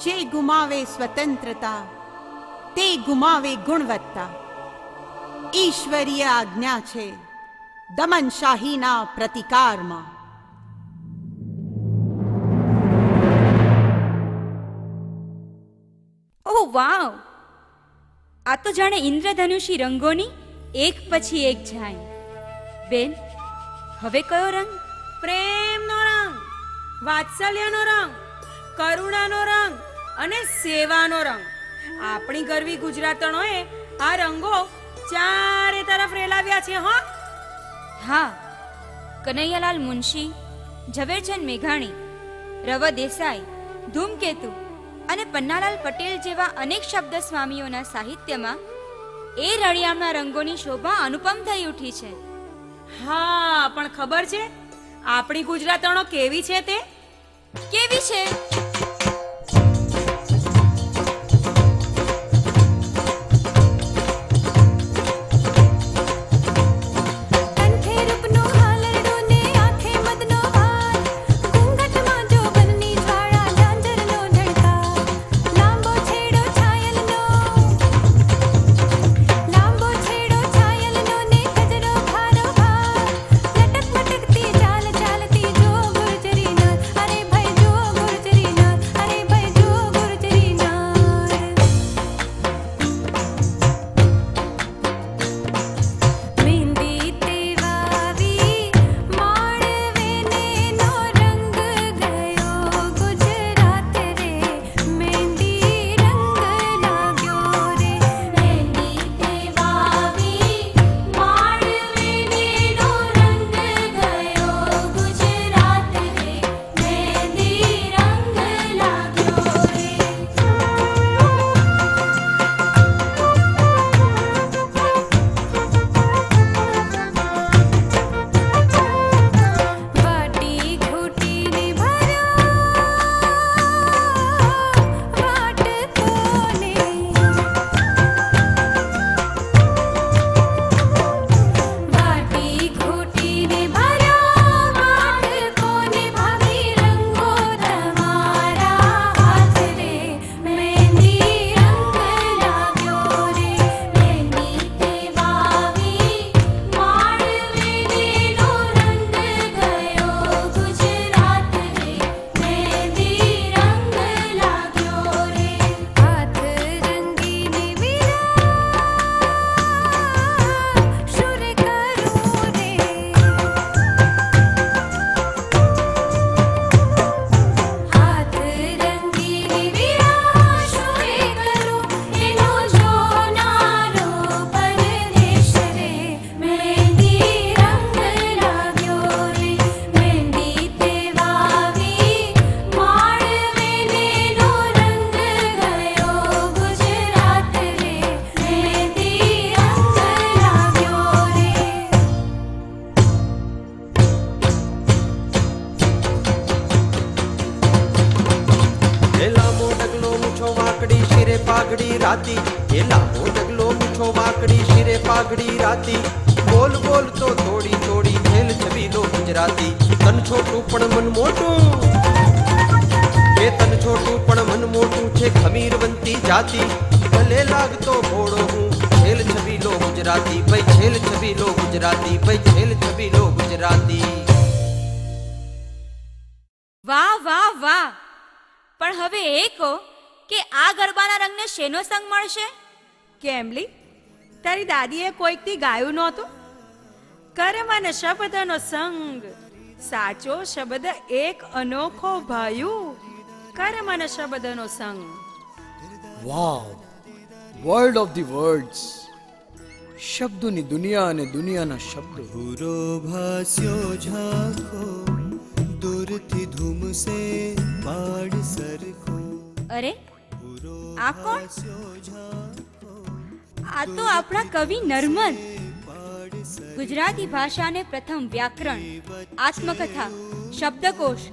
[SPEAKER 3] જે ગુમાવે સ્વતંત્રતા તે ગુમાવે ગુણવત્તા. ઈશ્વરીય આજ્ઞા છે દમનશાહીના પ્રતિકારમાં.
[SPEAKER 13] ઓહ વાવ! આ તો જાણે ઇન્દ્રધનુષી રંગોની એક પછી એક જાય. બેન, હવે કયો રંગ?
[SPEAKER 7] પ્રેમનો રંગ, વાત્સલ્યનો રંગ, કરુણાનો રંગ અને સેવાનો રંગ. આપણી ગરવી ગુજરાતણોએ આ રંગો ચારે તરફ રેલાવ્યા છે.
[SPEAKER 13] હા, કનૈયાલાલ મુનશી, ઝવેરચંદ મેઘાણી, રવ દેસાઈ, ધૂમકેતુ અને પન્નાલાલ પટેલ જેવા અનેક શબ્દ સ્વામીઓના સાહિત્યમાં એ રળિયામણા રંગોની શોભા અનુપમ થઈ ઉઠી છે.
[SPEAKER 7] હા, પણ ખબર છે આપણી ગુજરાતણો કેવી છે? તે
[SPEAKER 13] કેવી છે?
[SPEAKER 10] પાઘડી રાતી, એ લાંબો ડગલો મૂછો વાકડી શિરે પાઘડી રાતી, બોલ બોલ તો થોડી થોડી ખેલ છબીલો ગુજરાતી. તન છોટું પણ મન મોટું, એ તન છોટું પણ મન મોટું છે ખમીરવંતી જાતિ. ભલે લાગતો ભોળો હું ખેલ છબીલો ગુજરાતી, ભાઈ ખેલ છબીલો ગુજરાતી, ભાઈ ખેલ છબીલો ગુજરાતી.
[SPEAKER 13] વાહ વાહ વાહ! પણ હવે એ કહો કે આ ગરબાના રંગને શેનો સંગ મળશે?
[SPEAKER 7] કેમલી, તારી દાદીએ કોઈકથી ગાયું નહોતું? કર્મન શબ્દનો સંગ, સાચો શબ્દ એક અનોખો ભાયું. કર્મન શબ્દનો સંગ.
[SPEAKER 9] વાવ, વર્લ્ડ ઓફ ધી વર્ડ્સ. શબ્દોની દુનિયા અને દુનિયાના શબ્દો.
[SPEAKER 4] ભૂરો ભાસ્યો ઝાંખો, દૂરથી ધૂમ સે પાડ સરખો.
[SPEAKER 13] અરે આ કોણ? આ તો આપણા કવિ નર્મદ. ગુજરાતી ભાષાને પ્રથમ વ્યાકરણ, આત્મકથા, શબ્દકોશ,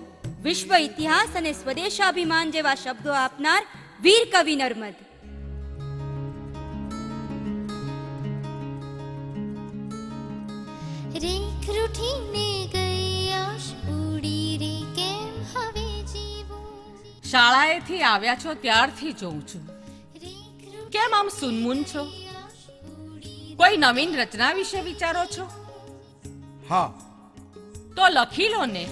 [SPEAKER 13] વિશ્વ ઇતિહાસ અને સ્વદેશાભિમાન જેવા શબ્દો આપનાર વીર કવિ નર્મદ.
[SPEAKER 11] રેખ રૂઠીને ગઈ આશ ઉડી રે, કેમ હવે જીવું. શાળાએથી આવ્યા છો ત્યારથી જોઉં છું. કેમ આમ સુનમુન છો? કોઈ નવીન રચના વિશે વિચારો છો?
[SPEAKER 21] હા.
[SPEAKER 11] તો લખી લો ને.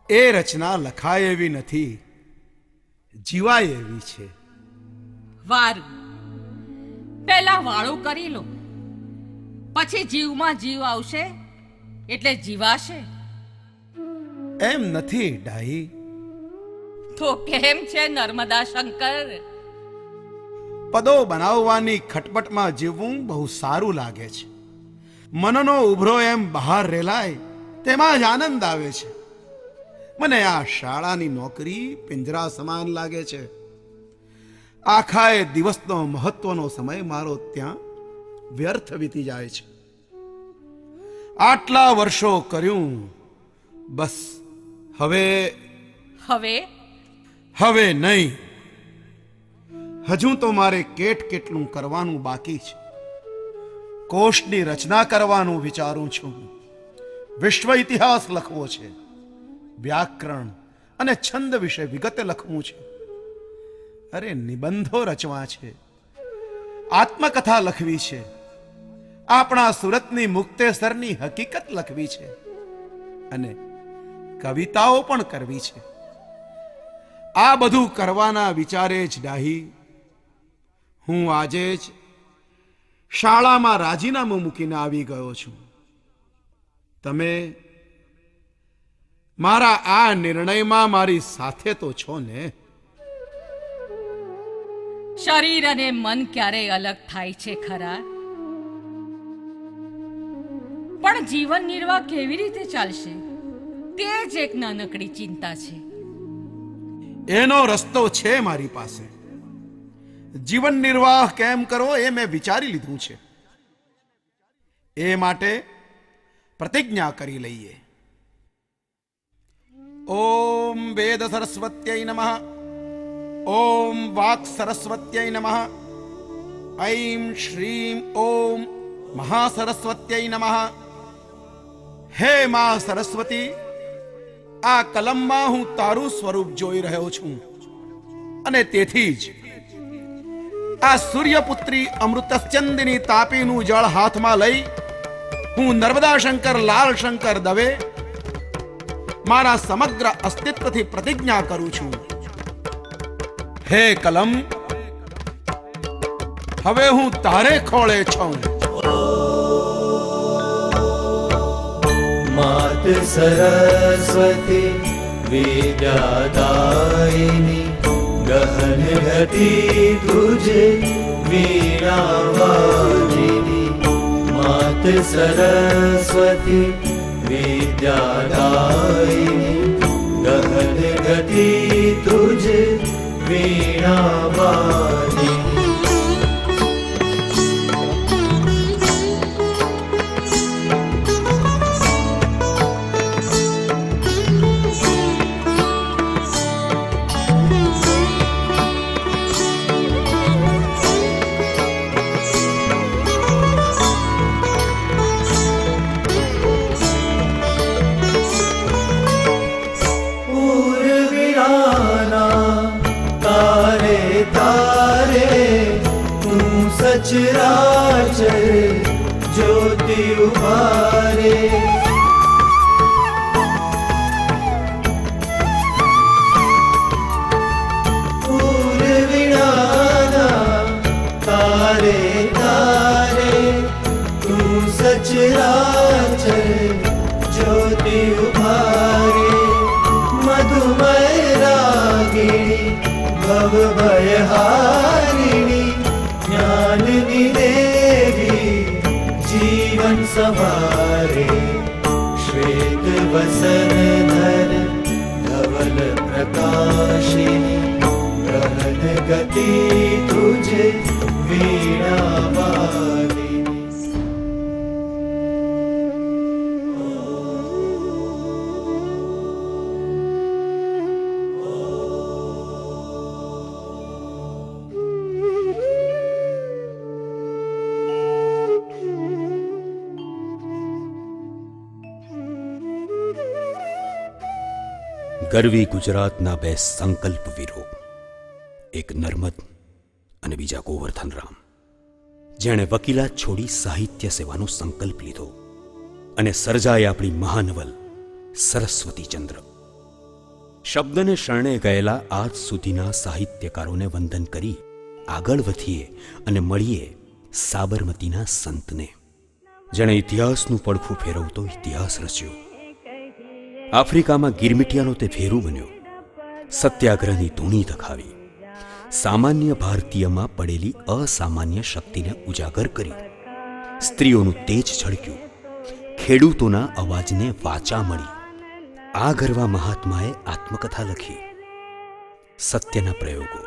[SPEAKER 21] એ રચના લખાય એવી નથી, જીવાય એવી છે.
[SPEAKER 11] વારું. પહેલા વાળું કરી લો, પછી જીવમાં જીવ આવશે એટલે જીવાશે.
[SPEAKER 21] એમ નથી ડાહી.
[SPEAKER 11] તો કેમ છે નર્મદા શંકર?
[SPEAKER 21] પદો બનાવવાની ખટપટમાં જીવવું બહુ સારું લાગે છે. મનનો ઉભરો એમ બહાર રેલાય તેમાં જ આનંદ આવે છે. મને આ શાળાની નોકરી પિંજરા સમાન લાગે છે. આખા એ દિવસનો મહત્વનો સમય મારો ત્યાં વ્યર્થ વીતી જાય છે. આટલા વર્ષો કર્યું, બસ હવે હવે નહીં. હજુ તો મારે કેટલું કરવાનું બાકી છે. કોષની રચના કરવાનું વિચારું છું. વિશ્વ ઇતિહાસ લખવો છે. વ્યાકરણ અને છંદ વિશે વિગતે લખવું છે. અરે નિબંધો રચવા છે. આત્મકથા લખવી છે. આપણા સુરતની મુક્તેસરની હકીકત લખવી છે અને કવિતાઓ પણ કરવી છે. આ બધું કરવાના વિચારે જ ડાહી હું આજે જ શાળામાં રાજીનામું મૂકીને આવી ગયો છું. તમે મારા આ નિર્ણયમાં મારી સાથે તો છો ને?
[SPEAKER 11] શરીર અને મન ક્યારેય અલગ થાય છે ખરા, પણ જીવન નિર્વાહ કેવી રીતે ચાલશે તે જ એક નાનકડી ચિંતા છે.
[SPEAKER 21] એનો રસ્તો છે મારી પાસે. જીવન નિર્વાહ કેમ કરવો એ મેં વિચારી લીધું છે. એ માટે પ્રતિજ્ઞા કરી લઈએ. ઓમ વેદ સરસ્વત્યૈ નમઃ. ઓમ વાક સરસ્વત્યૈ નમઃ. ઐં શ્રીમ ઓમ મહાસરસ્વત્યૈ નમઃ. હે મા સરસ્વતી, આ કલમમાં હું તારું સ્વરૂપ જોઈ રહ્યો છું અને તેથી જ આ સૂર્યપુત્રી અમૃતસ્ચંદિની તાપીનું જળ હાથમાં લઈ હું નર્મદા શંકર લાલ શંકર દવે મારા સમગ્ર અસ્તિત્વથી પ્રતિજ્ઞા કરું છું. હે કલમ, હવે હું તારે ખોળે છું.
[SPEAKER 15] मात सरस्वती विद्यादायिनी गहन गति तुझे वीणावादिनी. मात सरस्वती विद्यादायिनी गहन गति तुझे वीणावादिनी. सचराचर ज्योति उभारे. पूर्विणाना तारे तारे तू सचराचर ज्योति उभारे. मधुमय रागिणी भव भयहारिणी ज्ञाननी देवी जीवन सवारे. श्वेत वसन धर धवल प्रकाशिनी गहन गति तुझे वीणावादिनी.
[SPEAKER 5] ગરવી ગુજરાતના બે સંકલ્પ વીરો, એક નર્મદ અને બીજા ગોવર્ધનરામ, જેણે વકીલાત છોડી સાહિત્ય સેવાનો સંકલ્પ લીધો અને સર્જાઈ આપણી મહાનવલ સરસ્વતીચંદ્ર. શબ્દને શરણે ગયેલા આજ સુધીના સાહિત્યકારોને વંદન કરી આગળ વધીએ અને મળીએ સાબરમતીના સંતને, જેણે ઇતિહાસનું પડખું ફેરવતો ઇતિહાસ રચ્યો. આફ્રિકામાં ગિરમિટિયાનો તે ભેરુ બન્યો, સત્યાગ્રહની ધૂણી ધખાવી, સામાન્ય ભારતીયમાં પડેલી અસામાન્ય શક્તિને ઉજાગર કરી, સ્ત્રીઓનું તેજ ઝળક્યું, ખેડૂતોના અવાજને વાચા મળી. આ ગરવા મહાત્માએ આત્મકથા લખી. સત્યના પ્રયોગો.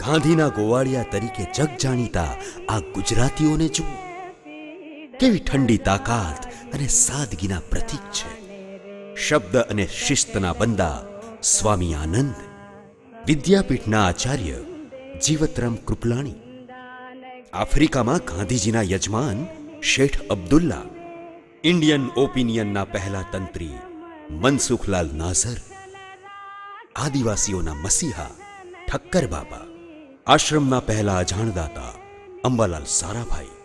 [SPEAKER 5] ગાંધીના ગોવાળિયા તરીકે જગ જાણીતા આ ગુજરાતીઓને જુઓ, કેવી ઠંડી તાકાત અને સાદગીના પ્રતીક છે. શબ્દ અને શિસ્તના બંદા સ્વામી આનંદ, વિદ્યાપીઠના આચાર્ય જીવતરામ કૃપલાણી, આફ્રિકામાં ગાંધીજીના યજમાન શેઠ અબ્દુલ્લા, ઇન્ડિયન ઓપિનિયનના પહેલા તંત્રી મનસુખલાલ નાઝર, આદિવાસીઓના મસીહા ઠક્કર બાબા, આશ્રમના પહેલા અજાણદાતા અંબાલાલ સારાભાઈ,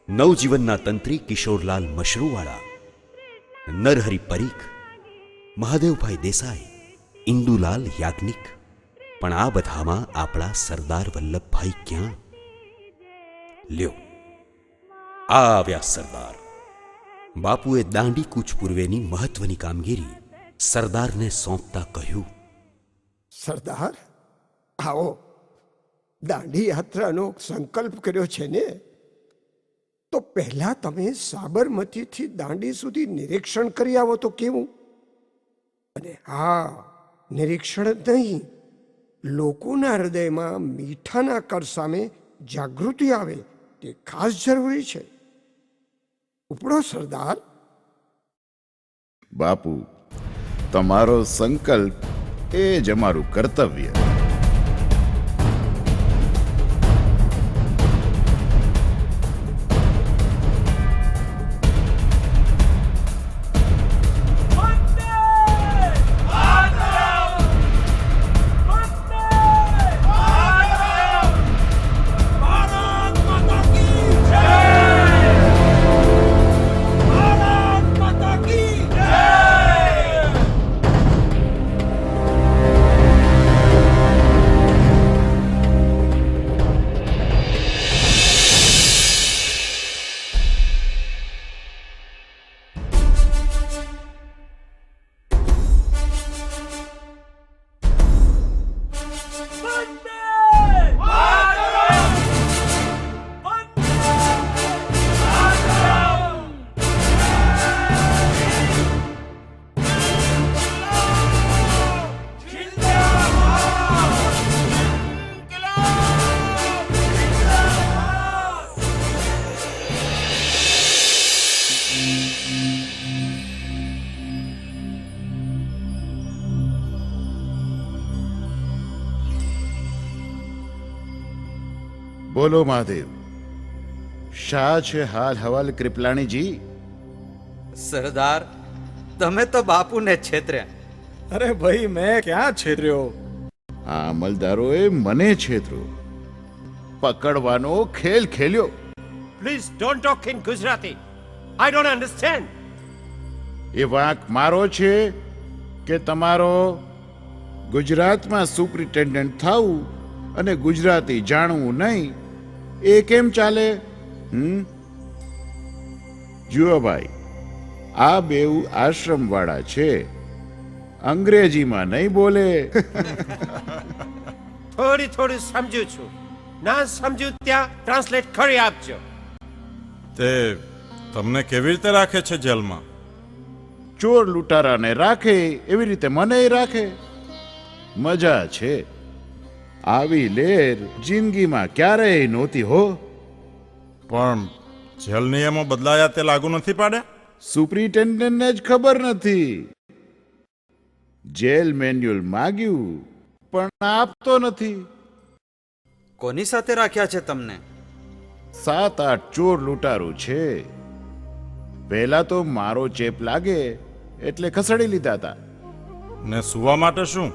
[SPEAKER 5] નવજીવનના તંત્રી કિશોરલાલ મશરૂવાળા, નરહરી પરીખ, મહાદેવભાઈ દેસાઈ, ઇન્દુલાલ યાજ્ઞિક. પણ આ બધામાં આપણા સરદાર વલ્લભભાઈ ક્યાં? લ્યો, આ આવ્યા સરદાર. બાપુએ દાંડી કૂચ પૂર્વેની મહત્વની કામગીરી સરદારને સોંપતા કહ્યું,
[SPEAKER 1] સરદાર આવો, દાંડી યાત્રાનો સંકલ્પ કર્યો છે ને, તો પહેલા તમે સાબરમતીથી દાંડી સુધી નિરીક્ષણ કરી આવો તો કેવું? અને હા, નિરીક્ષણ જ નહીં, લોકોના હૃદયમાં મીઠાના કર સામે જાગૃતિ આવે તે ખાસ જરૂરી છે. ઉપડો સરદાર.
[SPEAKER 14] બાપુ, તમારો સંકલ્પ એ જ અમારું કર્તવ્ય. બોલો મહાદેવ, શા છે હાલ હવાલ કૃપલાણીજી?
[SPEAKER 17] સરદાર, તમે તો બાપુને છેતર્યા.
[SPEAKER 21] અરે ભાઈ, મેં ક્યાં છેતર્યો?
[SPEAKER 14] આ અમલદારોએ મને છેતર્યો, પકડવાનો ખેલ ખેલ્યો.
[SPEAKER 2] Please don't talk in Gujarati. I don't understand.
[SPEAKER 14] એ વાંક મારો છે કે તમારો? ગુજરાતમાં સુપ્રિન્ટેન્ડન્ટ થવું અને ગુજરાતી જાણવું નહીં, એ કેમ ચાલે? જુઓ ભાઈ, આ બેઉ આશ્રમવાળા છે, અંગ્રેજીમાં નહીં બોલે.
[SPEAKER 2] થોડી સમજુ છું, ના સમજુ ત્યાં ટ્રાન્સલેટ કરી આપજો.
[SPEAKER 24] તે તમને કેવી રીતે રાખે છે જેલમાં?
[SPEAKER 14] ચોર લૂંટારાને રાખે એવી રીતે મને રાખે. મજા છે. આવી લેર જિંદગીમાં ક્યારેય નહોતી હો.
[SPEAKER 24] પણ જેલ નિયમો બદલાયા તે લાગુ નથી પાડ્યા?
[SPEAKER 14] સુપ્રિન્ટેન્ડન્ટને જ ખબર નથી. જેલ મેન્યુઅલ માગ્યું પણ આપતો નથી.
[SPEAKER 17] કોની સાથે રાખ્યા છે તમને?
[SPEAKER 14] 7-8 ચોર લૂંટારું છે. પહેલા તો મારો ચેપ લાગે એટલે ખસેડી લીધા હતા,
[SPEAKER 24] ને સુવા માટે શું?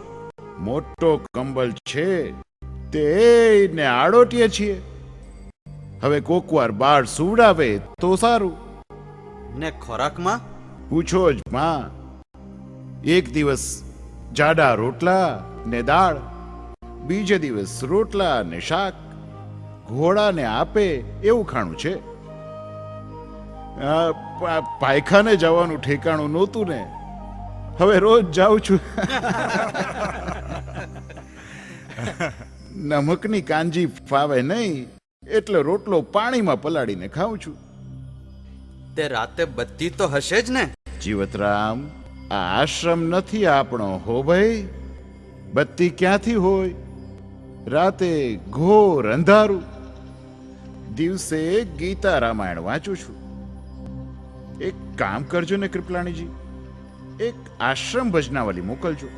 [SPEAKER 14] મોટો કંબલ છે તે ને આડોટીએ છીએ. હવે કોકવાર બાળ સુવડાવે તો સારું.
[SPEAKER 17] ને ખોરાકમાં
[SPEAKER 14] પૂછો જ માં. એક દિવસ જાડા રોટલા ને દાળ, બીજે દિવસ રોટલા ને શાક. ઘોડાને આપે એવું ખાણું છે. પાયખાને જવાનું ઠેકાણું નહોતું ને, હવે રોજ જાઉં છું. નમકની કાંજી ફાવે નહીં એટલે રોટલો પાણીમાં પલાળીને ખાઉં છું.
[SPEAKER 17] તે રાતે બત્તી તો હશે જ ને?
[SPEAKER 14] જીવતરામ, આ આશ્રમ નથી આપણો હો ભાઈ. બત્તી ક્યાંથી હોય? રાતે ઘોર અંધારું. દિવસે ગીતા રામાયણ વાંચું છું. એક કામ કરજો ને કૃપલાણીજી, એક આશ્રમ ભજનાવલી મોકલજો.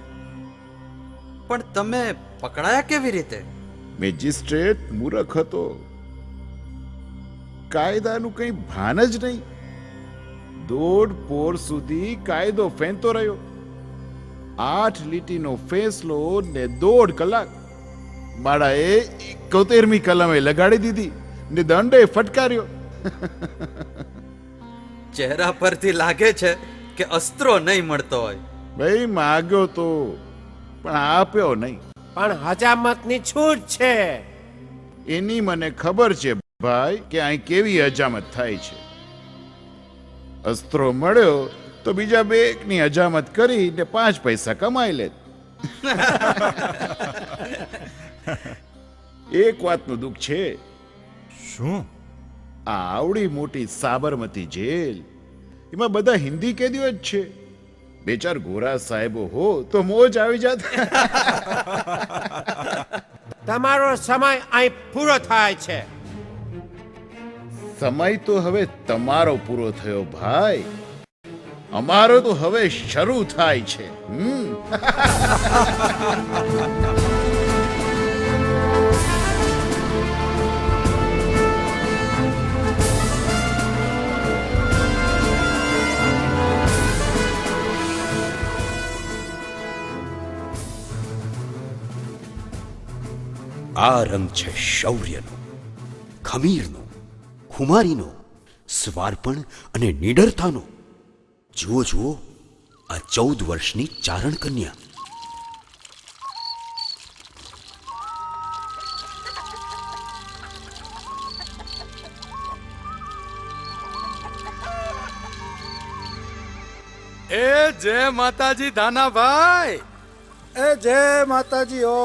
[SPEAKER 17] પણ તમે પકડાયા કેવી રીતે?
[SPEAKER 14] મેજિસ્ટ્રેટ મૂરખ હતો. કાયદાનું કંઈ ભાન જ નહીં. દોઢ પોર સુધી કાયદો ફેંતો રહ્યો. 8 લીટીનો ફેંસલો ને 1.5 કલાક. બાળાએ 71મી કલમે લગાડી દીધી ને દંડે ફટકાર્યો.
[SPEAKER 17] ચહેરા પરથી લાગે છે કે અસ્ત્રો નહીં મળતો હોય.
[SPEAKER 14] ભાઈ માગ્યો તો પણ આપ્યો નહીં.
[SPEAKER 12] પણ હજામતની છૂટ છે.
[SPEAKER 14] એની મને ખબર છે ભાઈ કે અહીં કેવી હજામત થાય છે. અસ્ત્રો મળ્યો તો બીજા 2ની હજામત કરીને 5 પૈસા કમાઈ લે. એક વાતનું દુઃખ છે.
[SPEAKER 24] શું?
[SPEAKER 14] આ આવડી મોટી સાબરમતી જેલ, એમાં બધા હિન્દી કેદીઓ જ છે. 2-4 ગોરા સાહેબો હો તો મોજ આવી જાત.
[SPEAKER 12] તમારો સમય અહીં પૂરો થાય છે.
[SPEAKER 14] સમય તો હવે તમારો પૂરો થયો ભાઈ. અમારો તો હવે શરૂ થાય છે.
[SPEAKER 5] આ રંગ છે શૌર્યનો, ખમીરનો, ખુમારીનો, સ્વાર્પણ અને નિડરતાનો. જુઓ જુઓ, આ 14 વર્ષની ચારણ કન્યા.
[SPEAKER 19] એ જય માતાજી ધાનાભાઈ.
[SPEAKER 20] એ જય માતાજી. ઓ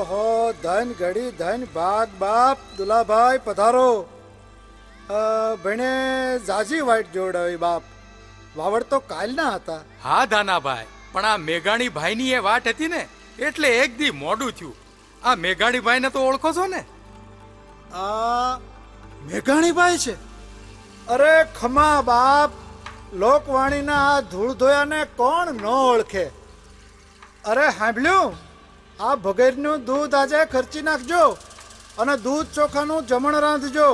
[SPEAKER 20] હો ધન ઘડી ધન ભાગ બાપ. દુલાભાઈ પધારો. ભણે ઝાઝી વાઈટ જોડાવી બાપ. વાવડ તો કાલના હતા.
[SPEAKER 19] હા ધાનાભાઈ, પણ આ મેઘાણી ભાઈની એ વાટ હતી ને એટલે એક દી મોડું થયું. આ મેઘાણી ભાઈને તો ઓળખો છો ને?
[SPEAKER 20] આ મેઘાણીભાઈ છે? અરે ખમા બાપ, લોકવાણીના આ ધૂળ ધોયાને કોણ ન ઓળખે. અરે સાંભળ્યું, આ ભગેરનું દૂધ આજે ખર્ચી નાખજો અને દૂધ ચોખાનું જમણ રાંધજો.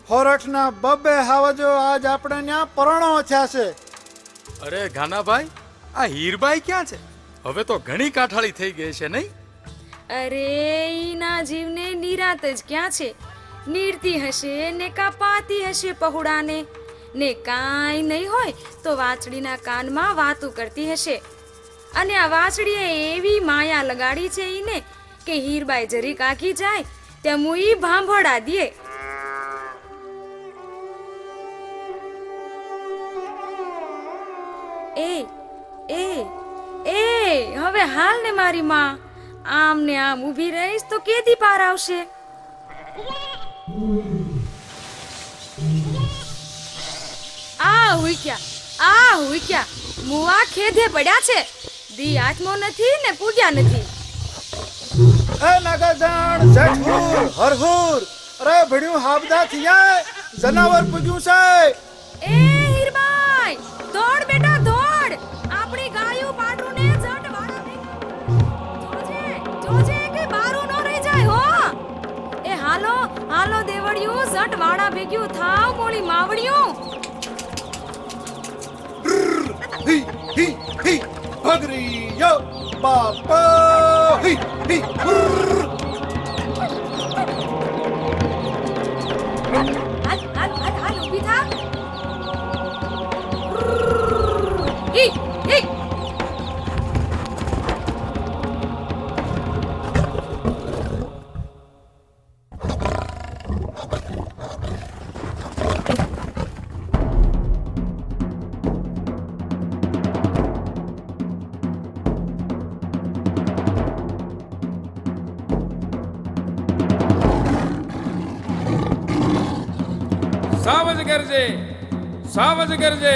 [SPEAKER 20] હોરઠના બબ્બે હાવજો. આજ આપણે ત્યાં પરણો થયા છે.
[SPEAKER 19] અરે ઘાનાભાઈ, આ હીરબાઈ ક્યાં છે? હવે તો ઘણી કાઠાળી થઈ ગઈ છે નહીં?
[SPEAKER 13] અરે ઈના જીવને નિરાત જ ક્યાં છે. નીરતી હશે ને કાપાતી હશે પહોળાને, ને કાંઈ નહીં હોય તો વાછડીના કાનમાં વાતું કરતી હશે. અને આ વાછડીએ એવી માયા લગાડી છે ઈને કે હીરબાઈ જરી કાકી જાય ત્યાં મુઈ ભાંભળા દે. એ એ એ હવે હાલ ને મારી માં, આમ ને આમ ઊભી રહીશ તો કેદી પાર આવશે. આ હુક્યા મુવા ખેધે પડ્યા છે. દી આત્મો નથી ને પૂગ્યા નથી.
[SPEAKER 20] એ નગરજણ જેઠુર હરહુર. અરે ભડ્યું હાબદા થયા, જનાવર પૂગ્યું છે.
[SPEAKER 13] એ હીરબાઈ દોડ બેટા દોડ. આપણી ગાયું પાડું ને જટ વાળા જોજે કે બારું ન રહી જાય હો. એ હાલો હાલો દેવડિયું, જટ વાળા ભેગ્યું થાવ મોળી માવડિયું.
[SPEAKER 20] ભગરી યો બાપા હી હી હુર્ર.
[SPEAKER 7] હાલ ઊભી થા. હી હી.
[SPEAKER 6] સાવજ ગરજે, સાવજ ગરજે,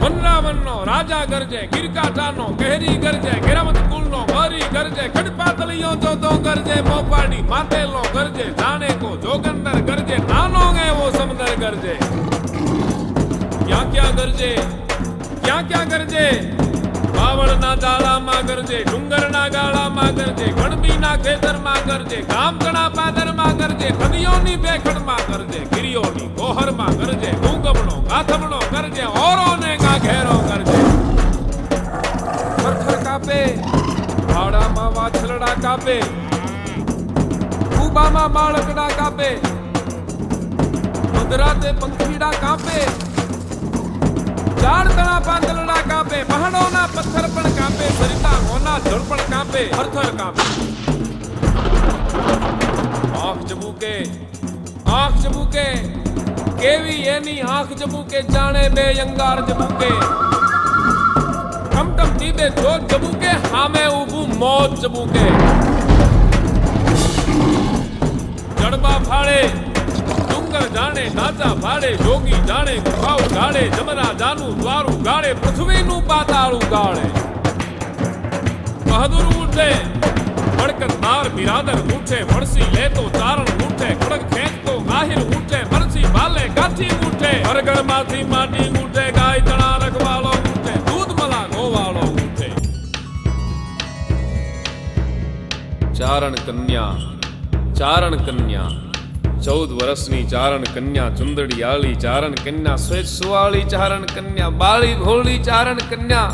[SPEAKER 6] વનરાવનનો રાજા ગરજે, ગિરકાટાનો કહેરી ગરજે, ગિરામત કુલનો ગોરી ગરજે, ખડપાતળીયો જોતો ગરજે, મોપાડી માતેલો ગરજે, જાણે કો જોગંદર ગરજે, નાનો એવો સમંદર ગરજે. ક્યાં ક્યાં ગરજે, ક્યાં ક્યાં ગરજે, બાવળના જાળામાં ગરજે, ડુંગરના ગાળામાં ગરજે, ગણબીના ખેતરમાં ગરજે, ગામકણા પાદરમાં ગરજે, નદીઓની બેખડમાં ગરજે, ગિરિયોની ગોહરમાં ગરજે, ઊંગમણો ગાથમણો ગરજે, ઓરોને ગાઘેરો ગરજે. થરથર કાપે, ભાડામાં વાછલડા કાપે, કુબામાં બાળકડા કાપે, મધરાતે પંખીડા કાપે, ઝાડતણા પાંદલડા કાપે, પહાડોના પથ્થર પણ કાપે, સરિતાઓના જળ પણ કાપે, થરથર કાપે. આંખ ચબૂકે, આંખ ચબૂકે, કેવી એની આંખ ચબૂકે, જાણે બે અંગાર ચબૂકે. ટમટમ ટીબે જોત ચબૂકે, સામે ઊભું મોત ચબૂકે. જડબા ફાળે, ડુંગર જાણે નાચા ભાડે, જોગી જાણે ગુફાઓ ગાળે, જમરા જાનું દ્વારું ગાળે, પૃથ્વીનું પાતાળું ગાળે. બહાદુર ઉઠે, વડકતદાર બિરાદર ઉઠે, વણસી લે તો ચારણ ઉઠે, ખડક ખેંચતો ગાહિર ઉઠે, મરસી ભાલે ગાથી ઉઠે, હરગણમાંથી માટી ઉઠે, ગાય તણા રખવાળો ઉઠે, દૂધ મલા ગોવાળો ઉઠે. ચારણ કન્યા, ચારણ કન્યા, 14 વર્ષની ચારણ કન્યા, ચુંદડી આળી ચારણ કન્યા, શ્વેત સુવાળી ચારણ કન્યા, બાળી ભોળી ચારણ કન્યા,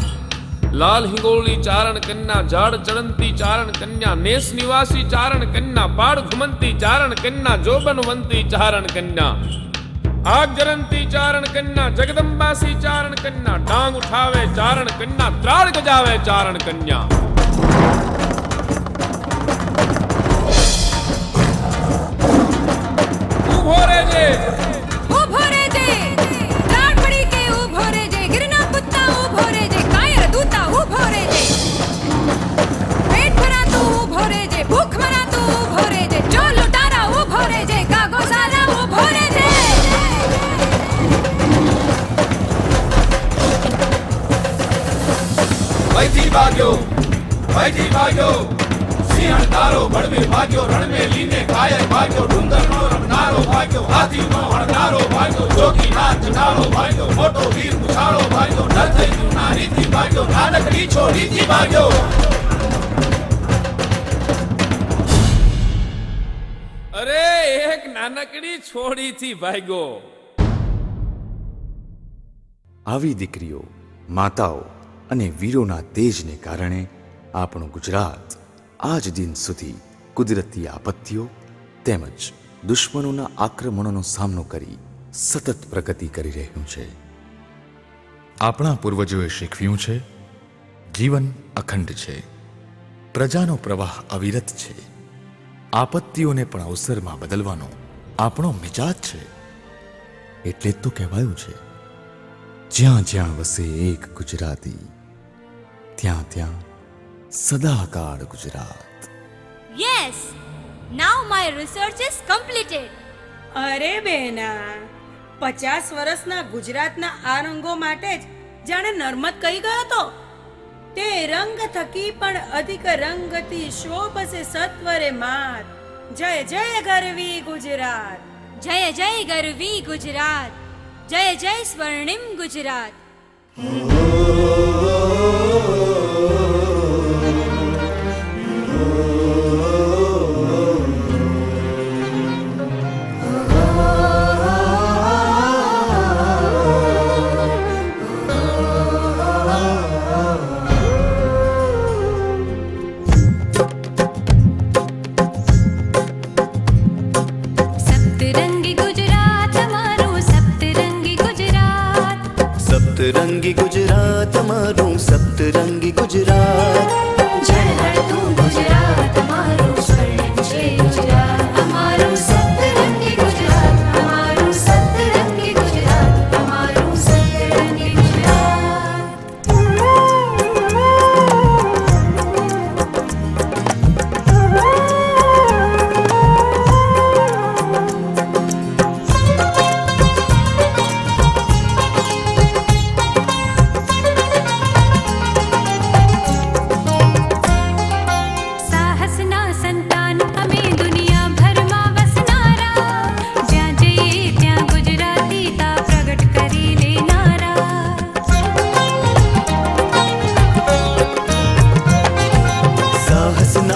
[SPEAKER 6] લાલ હિંગોળી ચારણ કન્યા, ઝાડ ચડંતી ચારણ કન્યા, નેસ નિવાસી ચારણ કન્યા, પાડ ઘુમંતી ચારણ કન્યા, જોબનવંતી ચારણ કન્યા, આગ જરંતી ચારણ કન્યા, જગદંબાસી ચારણ કન્યા, ડાંગ ઉઠાવે ચારણ કન્યા, ત્રાળ ગજાવે ચારણ કન્યા. ઉભો રેજે,
[SPEAKER 7] ઉભો રેજે, રાણ પડી કે ઉભો રેજે, ગિરના પુત્તા ઉભો રેજે, કાયર દૂતા ઉભો રેજે, પેટ ભરાતું ઉભો રેજે, ભૂખ મરાતું ઉભો રેજે, ચોર લૂંટારા ઉભો રેજે, કાગો સારા ઉભો રેજે.
[SPEAKER 6] વૈથી ભાગ્યો, વૈથી ભાગ્યો, સિંહણ તારો ભડવે ભાગ્યો, રણ મે લીને કાયર ભાગ્યો, ડુંગરનો રમનારો ભાગ્યો, હાથીનો હણનારો ભાગ્યો, જોગી નાચ નારો ભાગ્યો, મોટો વીર મુછાળો ભાગ્યો, નર થઈ જૂના રીતિ ભાગ્યો, નાનકડી છોડીથી ભાગ્યો. અરે એક નાનકડી છોડીથી ભાગ્યો.
[SPEAKER 16] આવી દીકરીઓ, માતાઓ અને વીરોના તેજને કારણે આપણું ગુજરાત આજ દિન સુધી કુદરતી આપત્તિઓ તેમજ દુશ્મનોના આક્રમણોનો સામનો કરી સતત પ્રગતિ કરી રહ્યું છે.
[SPEAKER 22] આપણા પૂર્વજોએ શીખવ્યું છે, જીવન અખંડ છે, પ્રજાનો પ્રવાહ અવિરત છે, આપત્તિઓને પણ અવસરમાં બદલવાનો આપણો મિજાજ છે. એટલે જ તો કહેવાયું છે, જ્યાં જ્યાં વસે એક ગુજરાતી, ત્યાં ત્યાં સદાકાળ Gujarat.
[SPEAKER 13] Yes, now my research is completed.
[SPEAKER 7] અરે બેના, 50 વર્ષના ગુજરાતના આ રંગો માટે જ જાણે નર્મદ કહી ગયો તો, તે રંગ થકી પણ અધિક રંગથી શોભસે સત્વરે માત. જય જય ગરવી ગુજરાત,
[SPEAKER 13] જય જય ગરવી ગુજરાત, જય જય સ્વર્ણિમ ગુજરાત.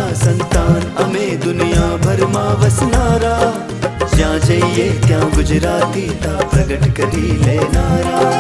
[SPEAKER 15] તમારા સંતાન અમે દુનિયાભરમાં વસનારા જ્યાં જઈએ ત્યાં ગુજરાતી તા પ્રગટ કરી લેનારા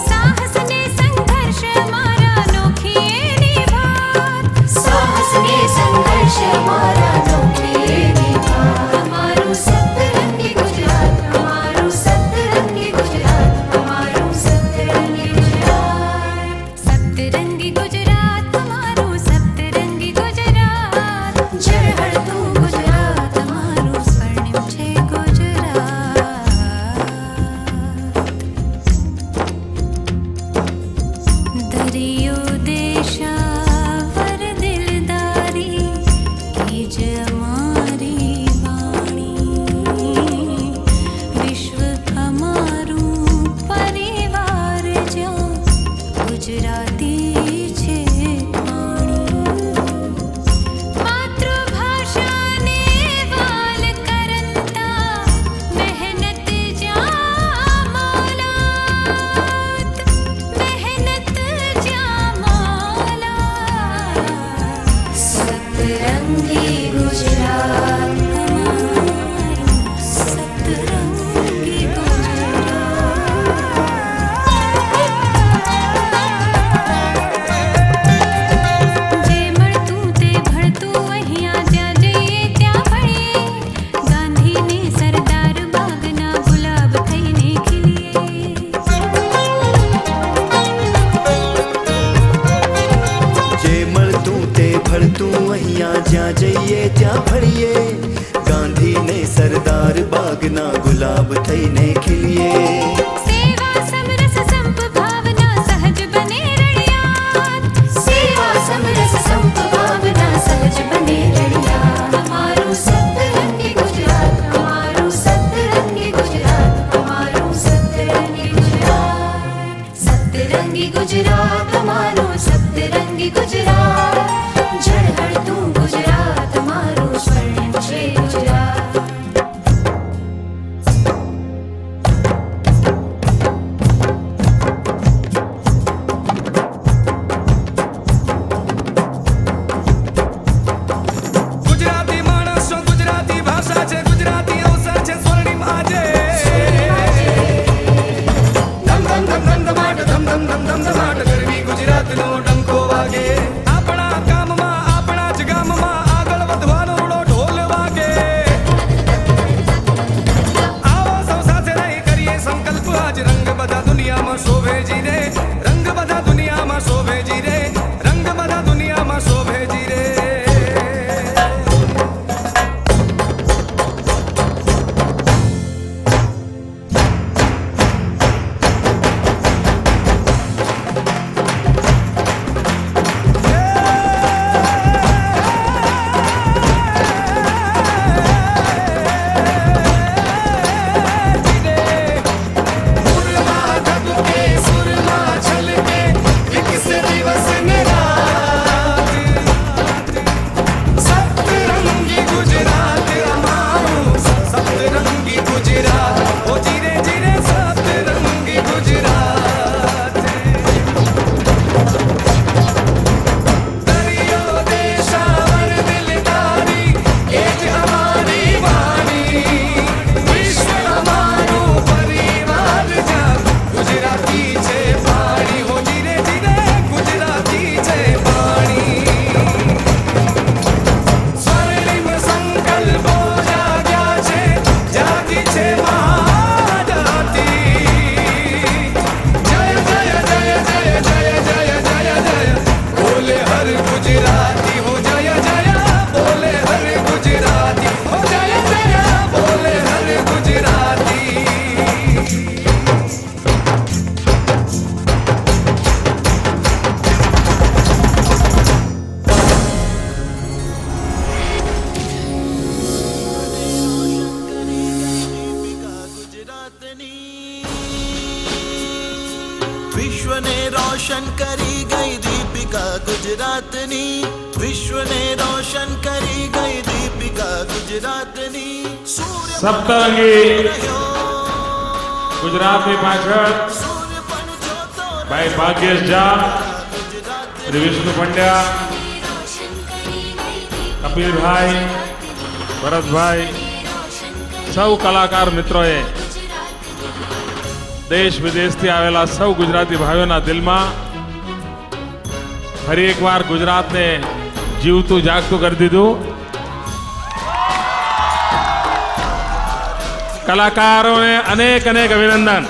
[SPEAKER 3] સાહસ ને સંઘર્ષ મારા નોખીએ નિભાત સાહસ ને સંઘર્ષ મારા નોખીએ નિભાત અમારું સતરંગી ગુજરાત અમારું સતરંગી ગુજરાત અમારું સતરંગી ગુજરાત સતરંગી ગુજરાત અમારું સતરંગી ગુજરાત ઝળહળતું ગુજરાત અમારું સ્વર્ણિમ છે ગુજરાત દરિયો દેશાવર દિલદારી की જ અમારી વાણી વિશ્વ અમારું પરિવાર જ્યાં ગુજરાતી છે પાણી માતૃભાષાને વાલ કરતા મહેનત જ્યાં મોલાત મહેનત જ્યાં મોલાત સતરંગી ગુજરાત અમારું સતરંગી ગુજરાત જે મળતું તે ભળતું અહીંયા જ્યાં જઈએ ત્યાં ભળીએ ગાંધીને સરદાર બાગના ગુલાબ થઈને ખીલીએ
[SPEAKER 15] જે મળતું તે ભળતું અહીંયા જ્યાં જઈએ ત્યાં ભળીએ ગાંધીને સરદાર બાગના ગુલાબ થઈને ખીલીએ
[SPEAKER 3] સેવા સમરસ સંપ ભાવના સહજ બને રળિયાત સેવા સમરસ સંપ ભાવના સહજ બને રળિયાત અમારું સતરંગી ગુજરાત અમારું સતરંગી ગુજરાત અમારું સતરંગી ગુજરાત સતરંગી ગુજરાત અમારું સતરંગી ગુજરાત ઝળહળતું ગુજરાત અમારું સ્વર્ણિમ છે ગુજરાત
[SPEAKER 4] ગુજરાતી માણસો ગુજરાતી ભાષા છે ગુજરાતી અવસર છે સ્વર્ણિમ આજે ધમ ધમ ધમ ધમ ધમાટ ધમ ધમ ધમ ધમ ધમાટ ગરવી ગુજરાતનો ડંકો વાગે આપણા કામમાં આપણા જ ગામમાં આગળ વધવાનો રૂડો ઢોલ વાગે આવો સૌ સાથે રહી કરીએ સંકલ્પ આજ રંગ બધા દુનિયામાં શોભેજી રે રંગ બધા દુનિયામાં શોભેજી રે રંગ બધા દુનિયામાં શોભેજી રે
[SPEAKER 15] વિશ્વને રોશન કરી ગઈ દીપિકા ગુજરાતની વિશ્વને રોશન કરી ગઈ દીપિકા ગુજરાતની
[SPEAKER 6] સપ્તરંગી ગુજરાતી પાછળ ભાઈ ભાગ્યેશ ઝા શ્રી વિષ્ણુ પંડ્યા પીરભાઈ, ભરતભાઈ, સૌ કલાકાર મિત્રોએ દેશ વિદેશથી આવેલા સૌ ગુજરાતી ભાઈઓના દિલમાં ફરી એકવાર ગુજરાતને જીવતું જાગતું કરી દીધું. કલાકારોને અનેક અનેક અભિનંદન.